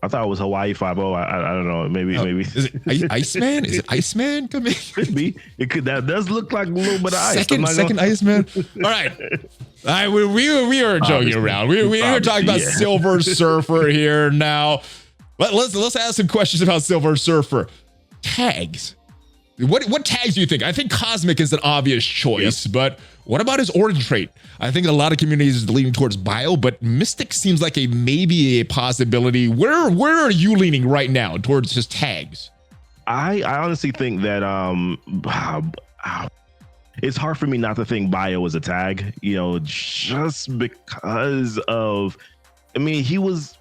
I thought it was Hawaii 5-0. I don't know. Maybe. Is it Iceman? Is it Iceman coming? Could be. It could. That does look like a little bit of ice. Second Iceman. All right. We were joking around. We were talking about Silver Surfer here now. Let's ask some questions about Silver Surfer. Tags. What tags do you think? I think Cosmic is an obvious choice, but what about his origin trait? I think a lot of communities is leaning towards Bio, but Mystic seems like maybe a possibility. Where are you leaning right now towards his tags? I honestly think that it's hard for me not to think Bio is a tag, just because of, he was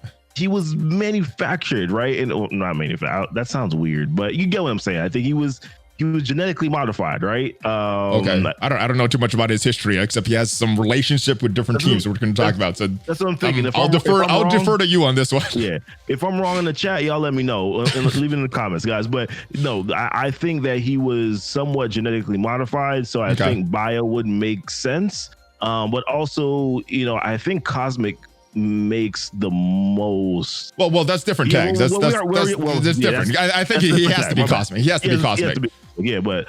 manufactured, right? And not manufactured. That sounds weird, but you get what I'm saying. I think he was genetically modified, right? Okay. I don't know too much about his history, except he has some relationship with different teams we're going to talk about. So that's what I'm thinking. I'll defer to you on this one. Yeah. If I'm wrong in the chat, y'all let me know and leave it in the comments, guys. But no, I think that he was somewhat genetically modified, so I think Bio would make sense. But also, I think Cosmic makes the most. Well, that's different tags. That's different. I think he has to be Cosmic. He has to be Cosmic. Yeah, but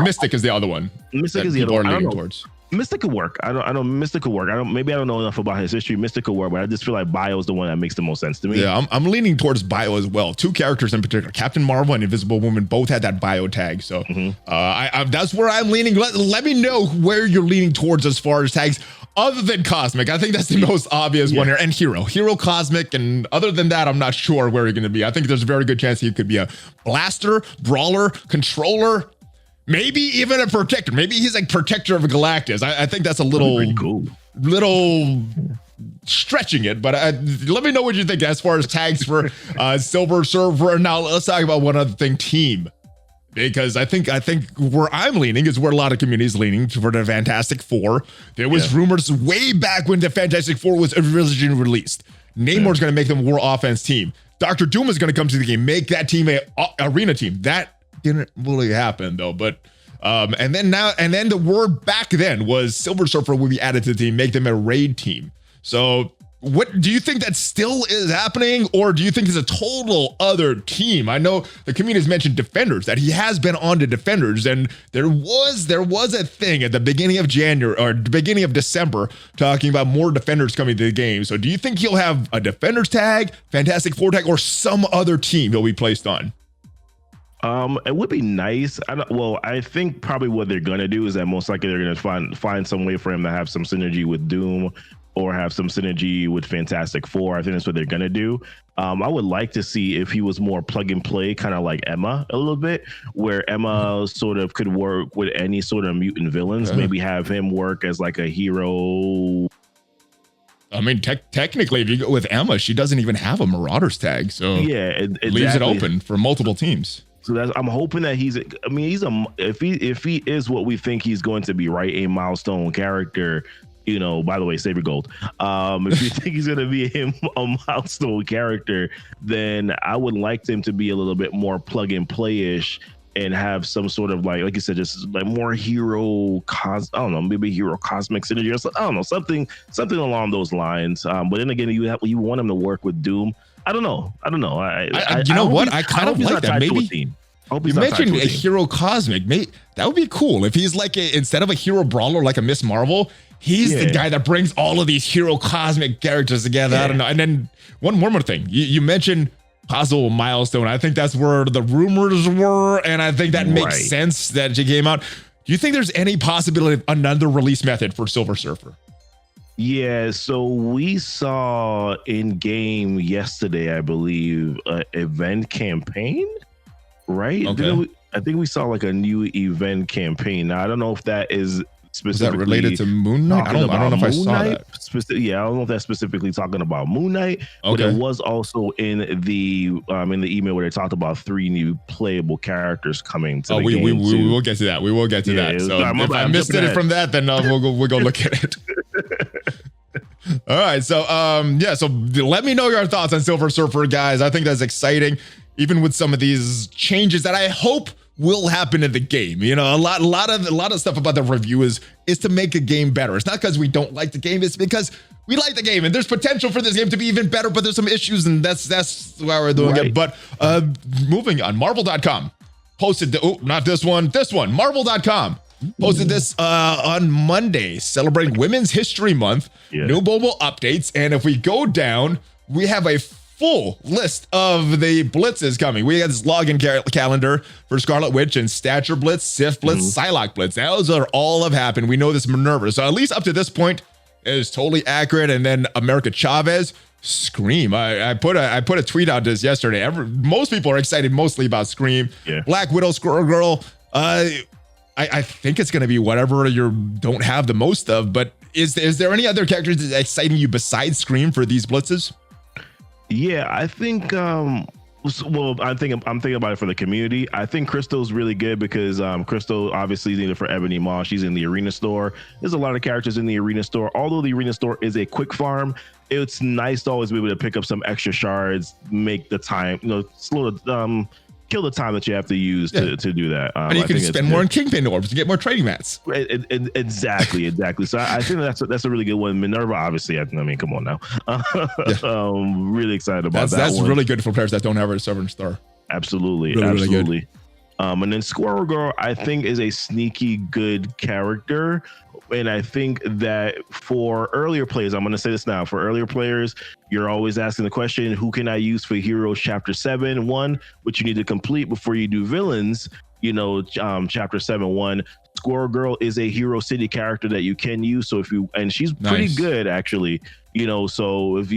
Mystic is the other one. Mystic is the other one. I don't know. Mystic could work. I don't. Mystic could work. Maybe I don't know enough about his history. Mystic could work, but I just feel like Bio is the one that makes the most sense to me. Yeah, I'm leaning towards Bio as well. Two characters in particular, Captain Marvel and Invisible Woman, both had that Bio tag. So that's where I'm leaning. Let me know where you're leaning towards as far as tags, other than Cosmic. I think that's the most obvious one here, and Hero, Cosmic, and other than that, I'm not sure where you're going to be. I think there's a very good chance he could be a Blaster, Brawler, Controller. Maybe even a Protector. Maybe he's like Protector of Galactus. I think that's a little cool. Little stretching it, but let me know what you think as far as tags for Silver Surfer. Now let's talk about one other thing, team, because I think where I'm leaning is where a lot of communities leaning for the Fantastic Four. There was rumors way back when the Fantastic Four was originally released. Namor's going to make them a war offense team. Dr. Doom is going to come to the game, make that team a arena team. That didn't really happen though, but and then the word back then was Silver Surfer would be added to the team, make them a raid team. So what do you think that still is happening, or do you think it's a total other team? I know the community has mentioned Defenders, that he has been on to Defenders, and there was a thing at the beginning of January or the beginning of December talking about more Defenders coming to the game. So do you think he'll have a Defenders tag, Fantastic Four tag, or some other team he'll be placed on? It would be nice. I think probably what they're gonna do is that most likely they're gonna find some way for him to have some synergy with Doom or have some synergy with Fantastic Four. I think that's what they're gonna do. I would like to see if he was more plug and play, kind of like Emma a little bit, where Emma sort of could work with any sort of mutant villains. Maybe have him work as like a hero. I mean, technically, if you go with Emma, she doesn't even have a Marauders tag, so yeah, it leaves it open for multiple teams. So I'm hoping that if he is what we think he's going to be, right, a milestone character. By the way, save your gold. If you think he's going to be a milestone character, then I would like him to be a little bit more plug and play-ish and have some sort of like you said, just like more hero maybe hero cosmic synergy or something. I don't know, something along those lines. But then again, you want him to work with Doom. I don't know. I kind of like that. Maybe you mentioned a hero cosmic. That would be cool if he's like instead of a hero brawler like a Miss Marvel, he's the guy that brings all of these hero cosmic characters together. I don't know. And then one more thing. You mentioned possible milestone. I think that's where the rumors were, and I think that makes sense that she came out. Do you think there's any possibility of another release method for Silver Surfer? Yeah, so we saw in game yesterday, I believe, event campaign, right? Okay. I think we saw like a new event campaign. Now I don't know if that is specifically is that related to Moon Knight. I don't know if I saw that. I don't know if that's specifically talking about Moon Knight. But it was also in the email where they talked about 3 new playable characters coming to the game. We will get to that. We will get to that. So if I missed it from that, then we'll go look at it. All right, so so let me know your thoughts on Silver Surfer, guys. I think that's exciting, even with some of these changes that I hope will happen in the game. A lot of stuff about the review is to make the game better. It's not because we don't like the game, it's because we like the game and there's potential for this game to be even better, but there's some issues, and that's why we're doing it. But moving on, Marvel.com posted not this one, Marvel.com posted this on Monday, celebrating Women's History Month, new mobile updates. And if we go down, we have a full list of the blitzes coming. We have this login calendar for Scarlet Witch and Stature Blitz, Sif Blitz, Psylocke Blitz. Those are all have happened. We know this Minerva. So at least up to this point, it is totally accurate. And then America Chavez, Scream. I put a tweet out this yesterday. Most people are excited mostly about Scream. Yeah. Black Widow, Squirrel Girl. I think it's going to be whatever you don't have the most of, but is there any other characters that are exciting you besides Scream for these blitzes? Yeah, I think I'm thinking about it for the community. I think Crystal's really good because Crystal obviously is in it for Ebony Maw. She's in the arena store. There's a lot of characters in the arena store. Although the arena store is a quick farm, it's nice to always be able to pick up some extra shards, make the time, slow kill the time that you have to use to do that. And you can spend more on Kingpin orbs to get more trading mats. Exactly. So I think that's a really good one. Minerva, obviously, I mean, come on now. Really excited about that. That's really good for players that don't have a Sovereign Star. Absolutely. Really and then Squirrel Girl, I think, is a sneaky good character. And I think that for earlier players, I'm going to say this now, for earlier players, you're always asking the question, who can I use for Heroes Chapter 7? One, which you need to complete before you do Villains, Chapter 7-1. Squirrel Girl is a Hero City character that you can use. So and she's pretty good, actually, so if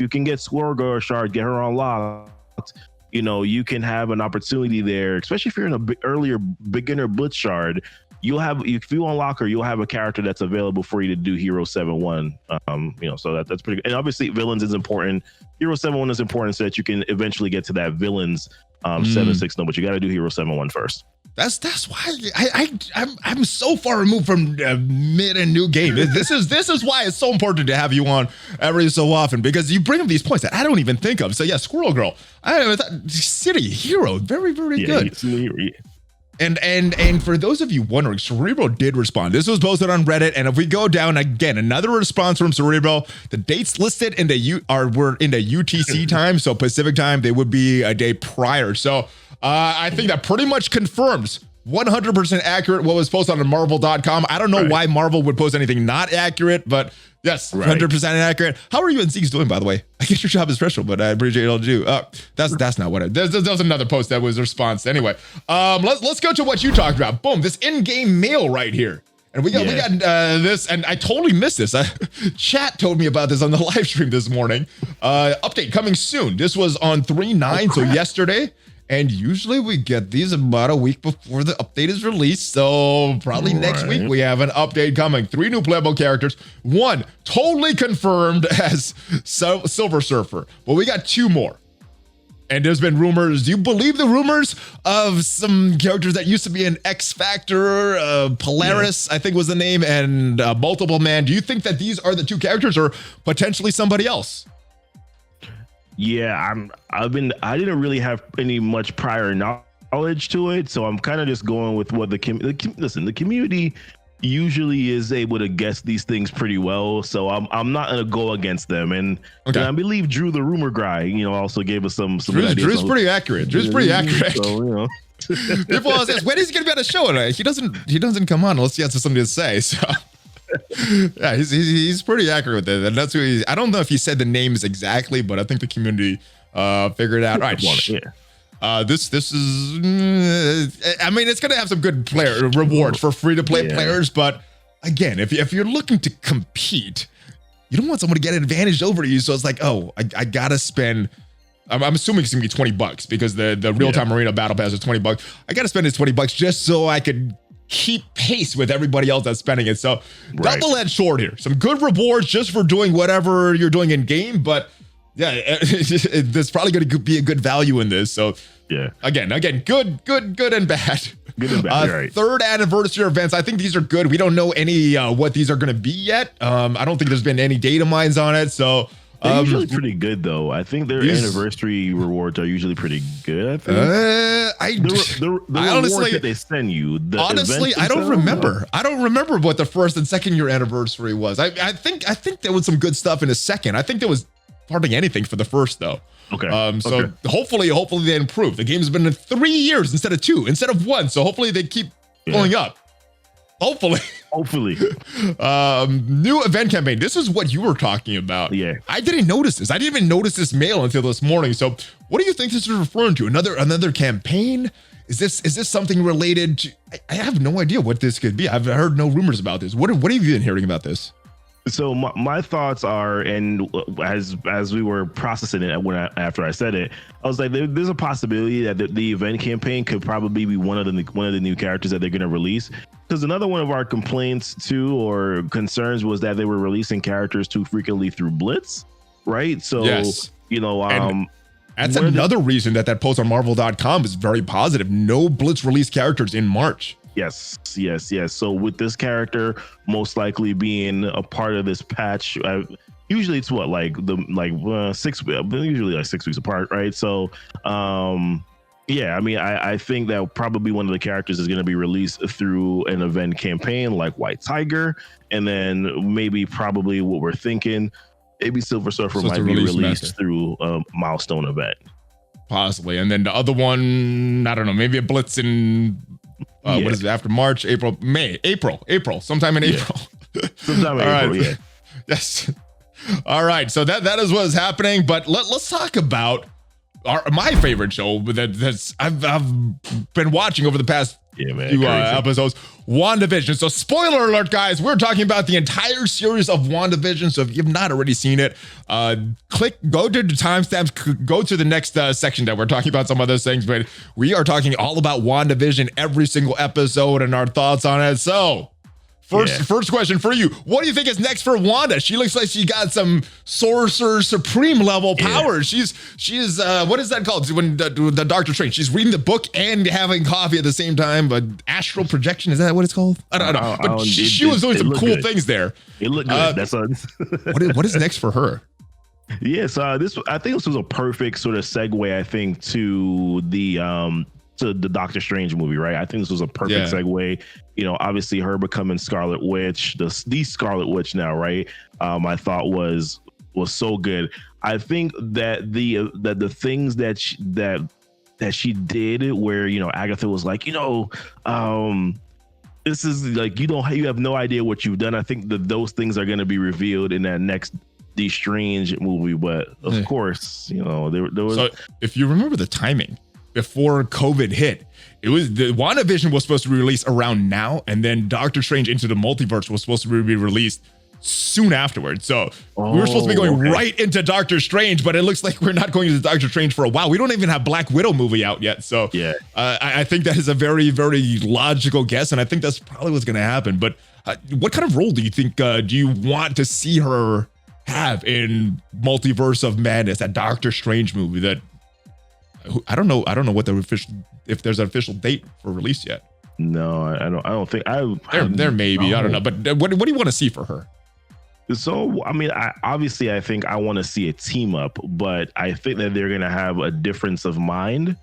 you can get Squirrel Girl shard, get her unlocked, you can have an opportunity there, especially if you're in a earlier beginner Blitz shard. If you unlock her, you'll have a character that's available for you to do Hero 7-1. So that's pretty good. And obviously Villains is important. Hero 7-1 is important so that you can eventually get to that Villains 7-6 but you got to do Hero 7-1 first. That's why I'm so far removed from mid and new game. This is why it's so important to have you on every so often, because you bring up these points that I don't even think of. So yeah, Squirrel Girl, City Hero, very good. And for those of you wondering, Cerebro did respond. This was posted on Reddit, and if we go down again, another response from Cerebro. The dates listed in were in the UTC time, so Pacific time. They would be a day prior. So I think that pretty much confirms 100% accurate what was posted on Marvel.com. I don't know why Marvel would post anything not accurate, but yes, 100% accurate. How are you and Zeke's doing, by the way? I guess your job is special, but I appreciate all you do. That's not what it is. There was another post that was a response. Anyway, let's go to what you talked about. Boom, this in-game mail right here. And we got this, and I totally missed this. Chat told me about this on the live stream this morning. Update coming soon. This was on 3/9, so yesterday. And usually we get these about a week before the update is released. So probably next week we have an update coming. 3 new playable characters. 1 totally confirmed as Silver Surfer. But we got 2 more. And there's been rumors. Do you believe the rumors of some characters that used to be in X Factor? Polaris, I think was the name, and Multiple Man. Do you think that these are the 2 characters or potentially somebody else? Yeah, I didn't really have any much prior knowledge to it, so I'm kind of just going with what the community usually is able to guess these things pretty well, so I'm not gonna go against them. And I believe Drew the rumor guy, also gave us some Drew's pretty accurate. So, people always ask, when is he gonna be on the show? And he doesn't come on unless he has something to say. So yeah, he's pretty accurate with it, and that's who I don't know if he said the names exactly, but I think the community figured it out. All right, this is I mean, it's gonna have some good player rewards for free to play players, but again, if you're looking to compete, you don't want someone to get an advantage over you. So it's like, oh, I gotta spend. I'm assuming it's gonna be $20 because the real-time arena battle pass is $20. I gotta spend this $20 just so I could keep pace with everybody else that's spending it. So double-edged sword here. Some good rewards just for doing whatever you're doing in game, but yeah, there's probably going to be a good value in this. So yeah, again, good and bad. Good and bad. Right. 3rd anniversary events. I think these are good. We don't know any what these are going to be yet. I don't think there's been any data mines on it. So they're usually pretty good, though. I think their anniversary rewards are usually pretty good. I think the honestly that they send you. Honestly, I don't remember. I don't remember what the 1st and 2nd year anniversary was. I think there was some good stuff in the 2nd. I think there was hardly anything for the 1st though. Okay. So hopefully they improve. The game's been in 3 years instead of 2, instead of 1. So hopefully they keep going up. Hopefully. New event campaign. This is what you were talking about. Yeah. I didn't notice this. I didn't even notice this mail until this morning. So what do you think this is referring to? Another campaign? Is this something related to? I have no idea what this could be. I've heard no rumors about this. What have you been hearing about this? So my thoughts are, and as we were processing it after I said it, I was like, there's a possibility that the event campaign could probably be one of the new characters that they're going to release. Because another one of our complaints too, or concerns, was that they were releasing characters too frequently through Blitz, right? So that's another reason that post on Marvel.com is very positive. No Blitz release characters in March. Yes. So with this character most likely being a part of this patch, usually it's what, 6 usually like 6 weeks apart, right? So Yeah, I mean, I think that probably one of the characters is going to be released through an event campaign like White Tiger, and then maybe probably what we're thinking, maybe Silver Surfer might be released through a milestone event. Possibly. And then the other one, I don't know, maybe a Blitz in, what is it, after March, April, May, April, sometime in April. Sometime in April, yeah. Yes. All right. So that is what is happening. But let's talk about my favorite show that's I've been watching over the past few episodes, WandaVision. So spoiler alert, guys, we're talking about the entire series of WandaVision. So if you've not already seen it, go to the timestamps, go to the next section that we're talking about some of those things. But we are talking all about WandaVision every single episode and our thoughts on it. So First question for you. What do you think is next for Wanda? She looks like she got some Sorcerer Supreme level powers. She is what is that called? When the Doctor Strange, she's reading the book and having coffee at the same time. But astral projection, is that what it's called? I don't know. But she was doing some cool things there. It looked good. That's what is next for her? Yes, I think this was a perfect sort of segue, I think, to the Doctor Strange movie, right? I think this was a perfect segue. You know, obviously her becoming Scarlet Witch, the Scarlet Witch now, right? I thought was so good. I think that the things that she did, where, you know, Agatha was like, you know, this is like, you have no idea what you've done. I think that those things are going to be revealed in that next The Strange movie, but of course, you know, there was. So if you remember the timing, before COVID hit, it was the WandaVision was supposed to be released around now, and then Doctor Strange Into the Multiverse was supposed to be released soon afterwards. So we were supposed to be going right into Doctor Strange, but it looks like we're not going into Doctor Strange for a while. We don't even have Black Widow movie out yet. So I think that is a very, very logical guess, and I think that's probably what's going to happen. But what kind of role do you think do you want to see her have in Multiverse of Madness, that Doctor Strange movie that I don't know what if there's an official date for release yet. No, I don't think there may be. I don't know. But what do you want to see for her? So, I mean, I think I want to see a team up, but I think that they're going to have a difference of mind,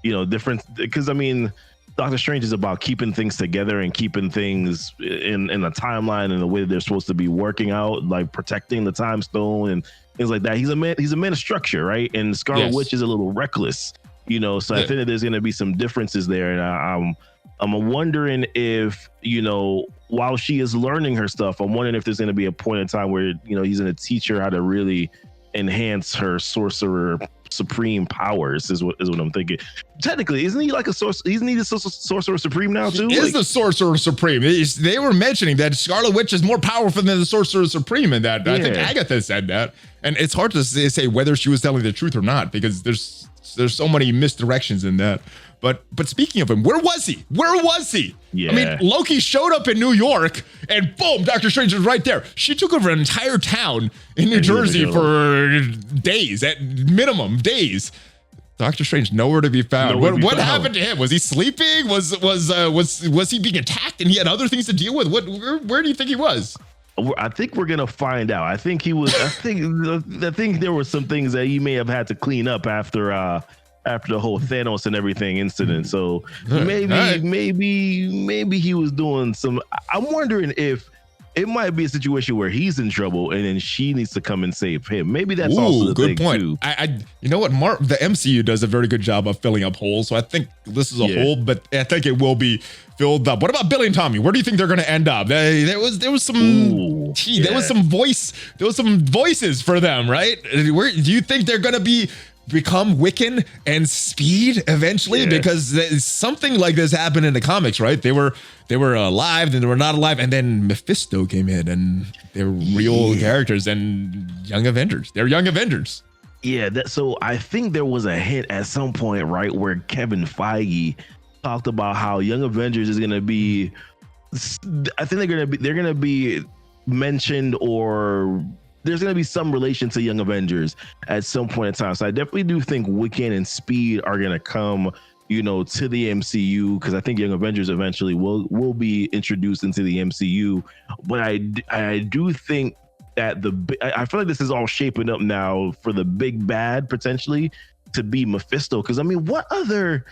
you know, because I mean, Doctor Strange is about keeping things together and keeping things in a timeline and the way they're supposed to be working out, like protecting the time stone and things like that. He's a man of structure, right? And Scarlet Witch is a little reckless, you know. So I think that there's going to be some differences there, and I'm wondering if, you know, while she is learning her stuff, I'm wondering if there's going to be a point in time where, you know, he's going to teach her how to really enhance her Sorcerer Supreme powers. Is what I'm thinking. Technically, isn't he like a sorcerer? Isn't he the Sorcerer Supreme now too? He is the Sorcerer Supreme. They were mentioning that Scarlet Witch is more powerful than the Sorcerer Supreme, and that I think Agatha said that. And it's hard to say whether she was telling the truth or not, because there's so many misdirections in that. But speaking of him, where was he? Yeah. I mean, Loki showed up in New York, and boom, Doctor Strange was right there. She took over an entire town in New Jersey for days, at minimum days. Doctor Strange nowhere to be found. What happened to him? Was he sleeping? Was he being attacked, and he had other things to deal with? Where do you think he was? I think we're gonna find out. I think he was. I think there were some things that he may have had to clean up after the whole Thanos and everything incident. So maybe he was doing some. I'm wondering if it might be a situation where he's in trouble and then she needs to come and save him. Maybe that's also the good thing point. Too. You know what? The MCU does a very good job of filling up holes. So I think this is a hole, but I think it will be filled up. What about Billy and Tommy? Where do you think they're going to end up? There was some there was some voices for them, right? Where do you think they're going to become Wiccan and Speed eventually? Because something like this happened in the comics, right? They were alive, then they were not alive, and then Mephisto came in, and they're real characters and Young Avengers. They're Young Avengers. Yeah, so I think there was a hint at some point, right, where Kevin Feige talked about how Young Avengers is going to be. I think they're going to be mentioned, or there's going to be some relation to Young Avengers at some point in time. So I definitely do think Wiccan and Speed are going to come, you know, to the MCU, because I think Young Avengers eventually will be introduced into the MCU. But I do think that I feel like this is all shaping up now for the big bad potentially to be Mephisto. Because I mean, what other?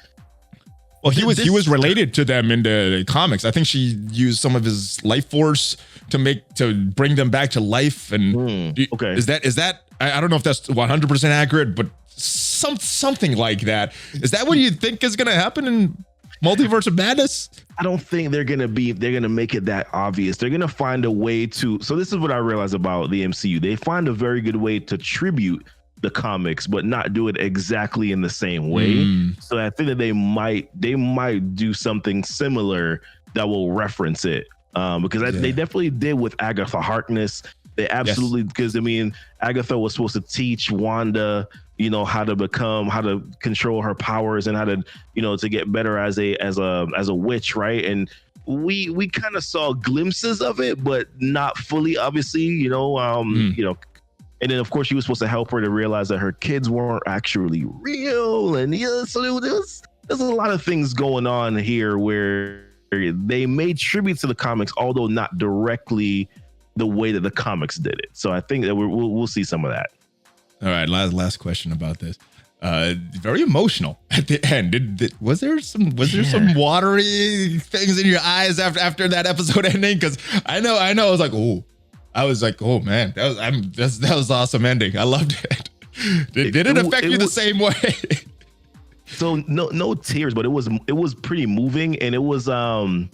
Well, he was related to them in the comics. I think she used some of his life force to bring them back to life. And okay, is that I don't know if that's 100% accurate, but something like that. Is that what you think is going to happen in Multiverse of Madness? I don't think they're gonna make it that obvious. They're gonna find a way to. So this is what I realize about the MCU. They find a very good way to tribute the comics, but not do it exactly in the same way. So I think that they might do something similar that will reference it. Because they definitely did with Agatha Harkness. They absolutely, because I mean, Agatha was supposed to teach Wanda, how to control her powers and how to, to get better as a witch, right? And we kind of saw glimpses of it, but not fully, obviously, and then of course she was supposed to help her to realize that her kids weren't actually real, and so there's a lot of things going on here where they made tribute to the comics, although not directly the way that the comics did it. So I think that we'll see some of that. All right, last question about this. Very emotional at the end. Was there some watery things in your eyes after that episode ending? Because I know. I was like, oh man, that was awesome ending. I loved it. Did it affect you the same way? So no tears, but it was pretty moving, and it was one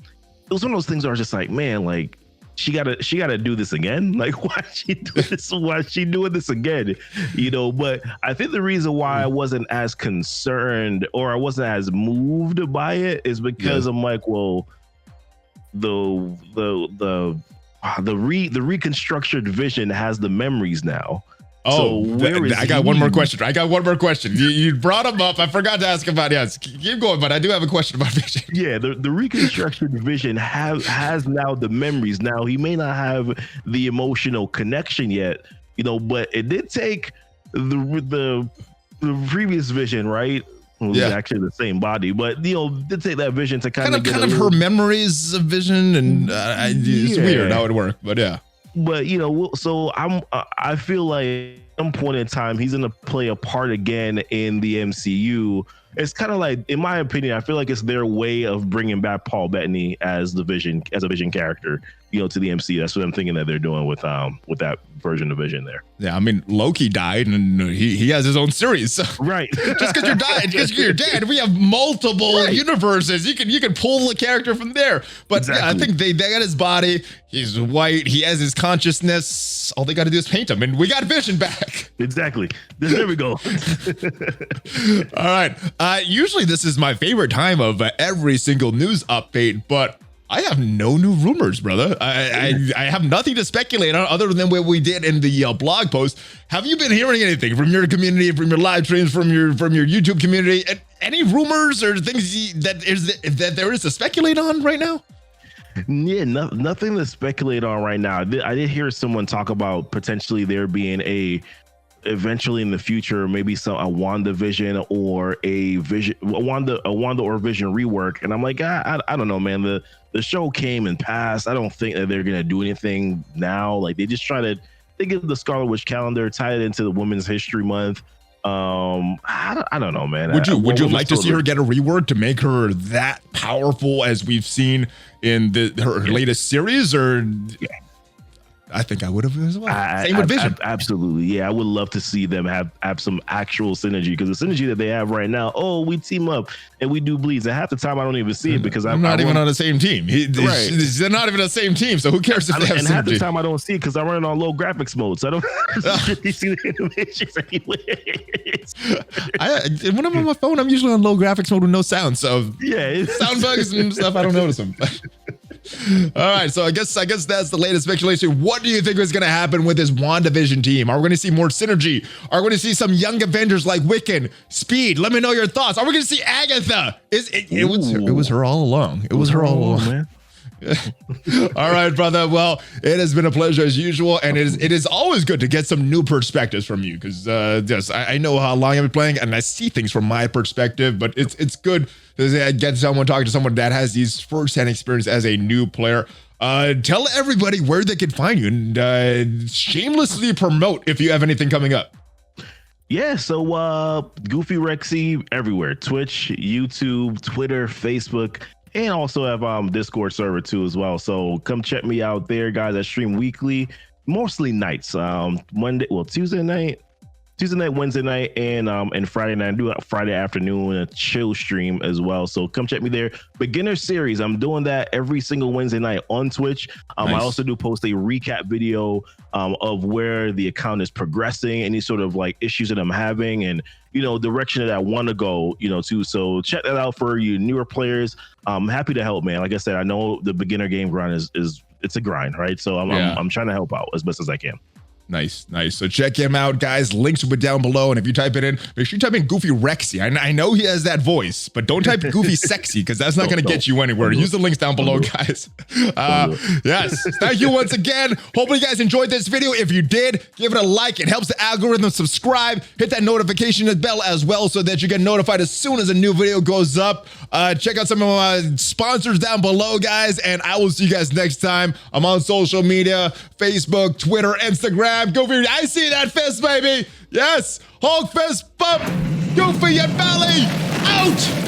of those things where I was just like, man, like she gotta do this again. Like, why is she doing this? Why is she doing this again? But I think the reason why I wasn't as concerned or I wasn't as moved by it is because I'm like, well, the reconstructed Vision has the memories now. Oh, so I got one more question. You brought him up. I forgot to ask about. Yes, keep going, but I do have a question about Vision. Yeah, the reconstructed Vision has now the memories. Now he may not have the emotional connection yet, but it did take the previous Vision, right? Well, yeah, actually the same body, but did take that Vision to kind of her memories of Vision, and it's weird how it worked, but yeah. But so I feel like at some point in time he's gonna play a part again in the MCU. It's kind of like, in my opinion, I feel like it's their way of bringing back Paul Bettany as a Vision character, to the MCU. That's what I'm thinking that they're doing with that version of Vision there. Yeah, I mean, Loki died, and he has his own series. So right. Just because you're dead, we have multiple universes. You can pull the character from there. But exactly. Yeah, I think they got his body. He's white. He has his consciousness. All they got to do is paint him, and we got Vision back. Exactly. There we go. All right. Usually this is my favorite time of every single news update, but I have no new rumors, brother. I have nothing to speculate on other than what we did in the blog post. Have you been hearing anything from your community, from your live streams, from your YouTube community? Any rumors or things that there is to speculate on right now? Yeah, nothing to speculate on right now. I did hear someone talk about potentially there being eventually in the future, maybe a WandaVision or a Wanda or Vision rework. And I'm like, I don't know, man. The show came and passed. I don't think that they're gonna do anything now. Like they just they give the Scarlet Witch calendar, tie it into the Women's History Month. I don't know, man. Would you like to see her get a rework to make her that powerful as we've seen in her latest series, or? Yeah. I think I would have as well. Same with Vision. Absolutely. Yeah, I would love to see them have some actual synergy, because the synergy that they have right now, we team up and we do bleeds. And half the time I don't even see it because I'm not even on the same team. They're not even the same team. So who cares if they have synergy? And half the time I don't see it because I run it on low graphics mode. So I don't really see the animations anyways. When I'm on my phone, I'm usually on low graphics mode with no sound. So yeah, sound bugs and stuff, I don't notice them. All right, so I guess that's the latest speculation. What do you think is going to happen with this WandaVision team? Are we going to see more synergy? Are we going to see some young Avengers like Wiccan, Speed? Let me know your thoughts. Are we going to see Agatha? It was her all along. It was her all along, man. All right, brother. Well, it has been a pleasure as usual, and it is always good to get some new perspectives from you, because I know how long I've been playing and I see things from my perspective, but it's good to get talking to someone that has these first-hand experience as a new player. Tell everybody where they can find you, and shamelessly promote if you have anything coming up. Yeah, so GoofyRhexxi everywhere. Twitch, YouTube, Twitter, Facebook, and also have Discord server too as well. So come check me out there, guys. I stream weekly, mostly nights. Tuesday night, Wednesday night, and Friday night. I do a Friday afternoon a chill stream as well. So come check me there. Beginner series. I'm doing that every single Wednesday night on Twitch. Nice. I also do post a recap video of where the account is progressing, any sort of like issues that I'm having, and direction that I want to go, too. So check that out for you newer players. I'm happy to help, man. Like I said, I know the beginner game grind is it's a grind, right? So I'm trying to help out as best as I can. Nice. So check him out, guys. Links will be down below. And if you type it in, make sure you type in GoofyRhexxi. I know he has that voice, but don't type Goofy Sexy because that's not going to get you anywhere. Use the links down below, guys. Yes. Thank you once again. Hopefully you guys enjoyed this video. If you did, give it a like. It helps the algorithm. Subscribe. Hit that notification bell as well so that you get notified as soon as a new video goes up. Check out some of my sponsors down below, guys. And I will see you guys next time. I'm on social media, Facebook, Twitter, Instagram. Goofy, I see that fist, baby. Yes, Hulk fist bump. Goofy and Valley out.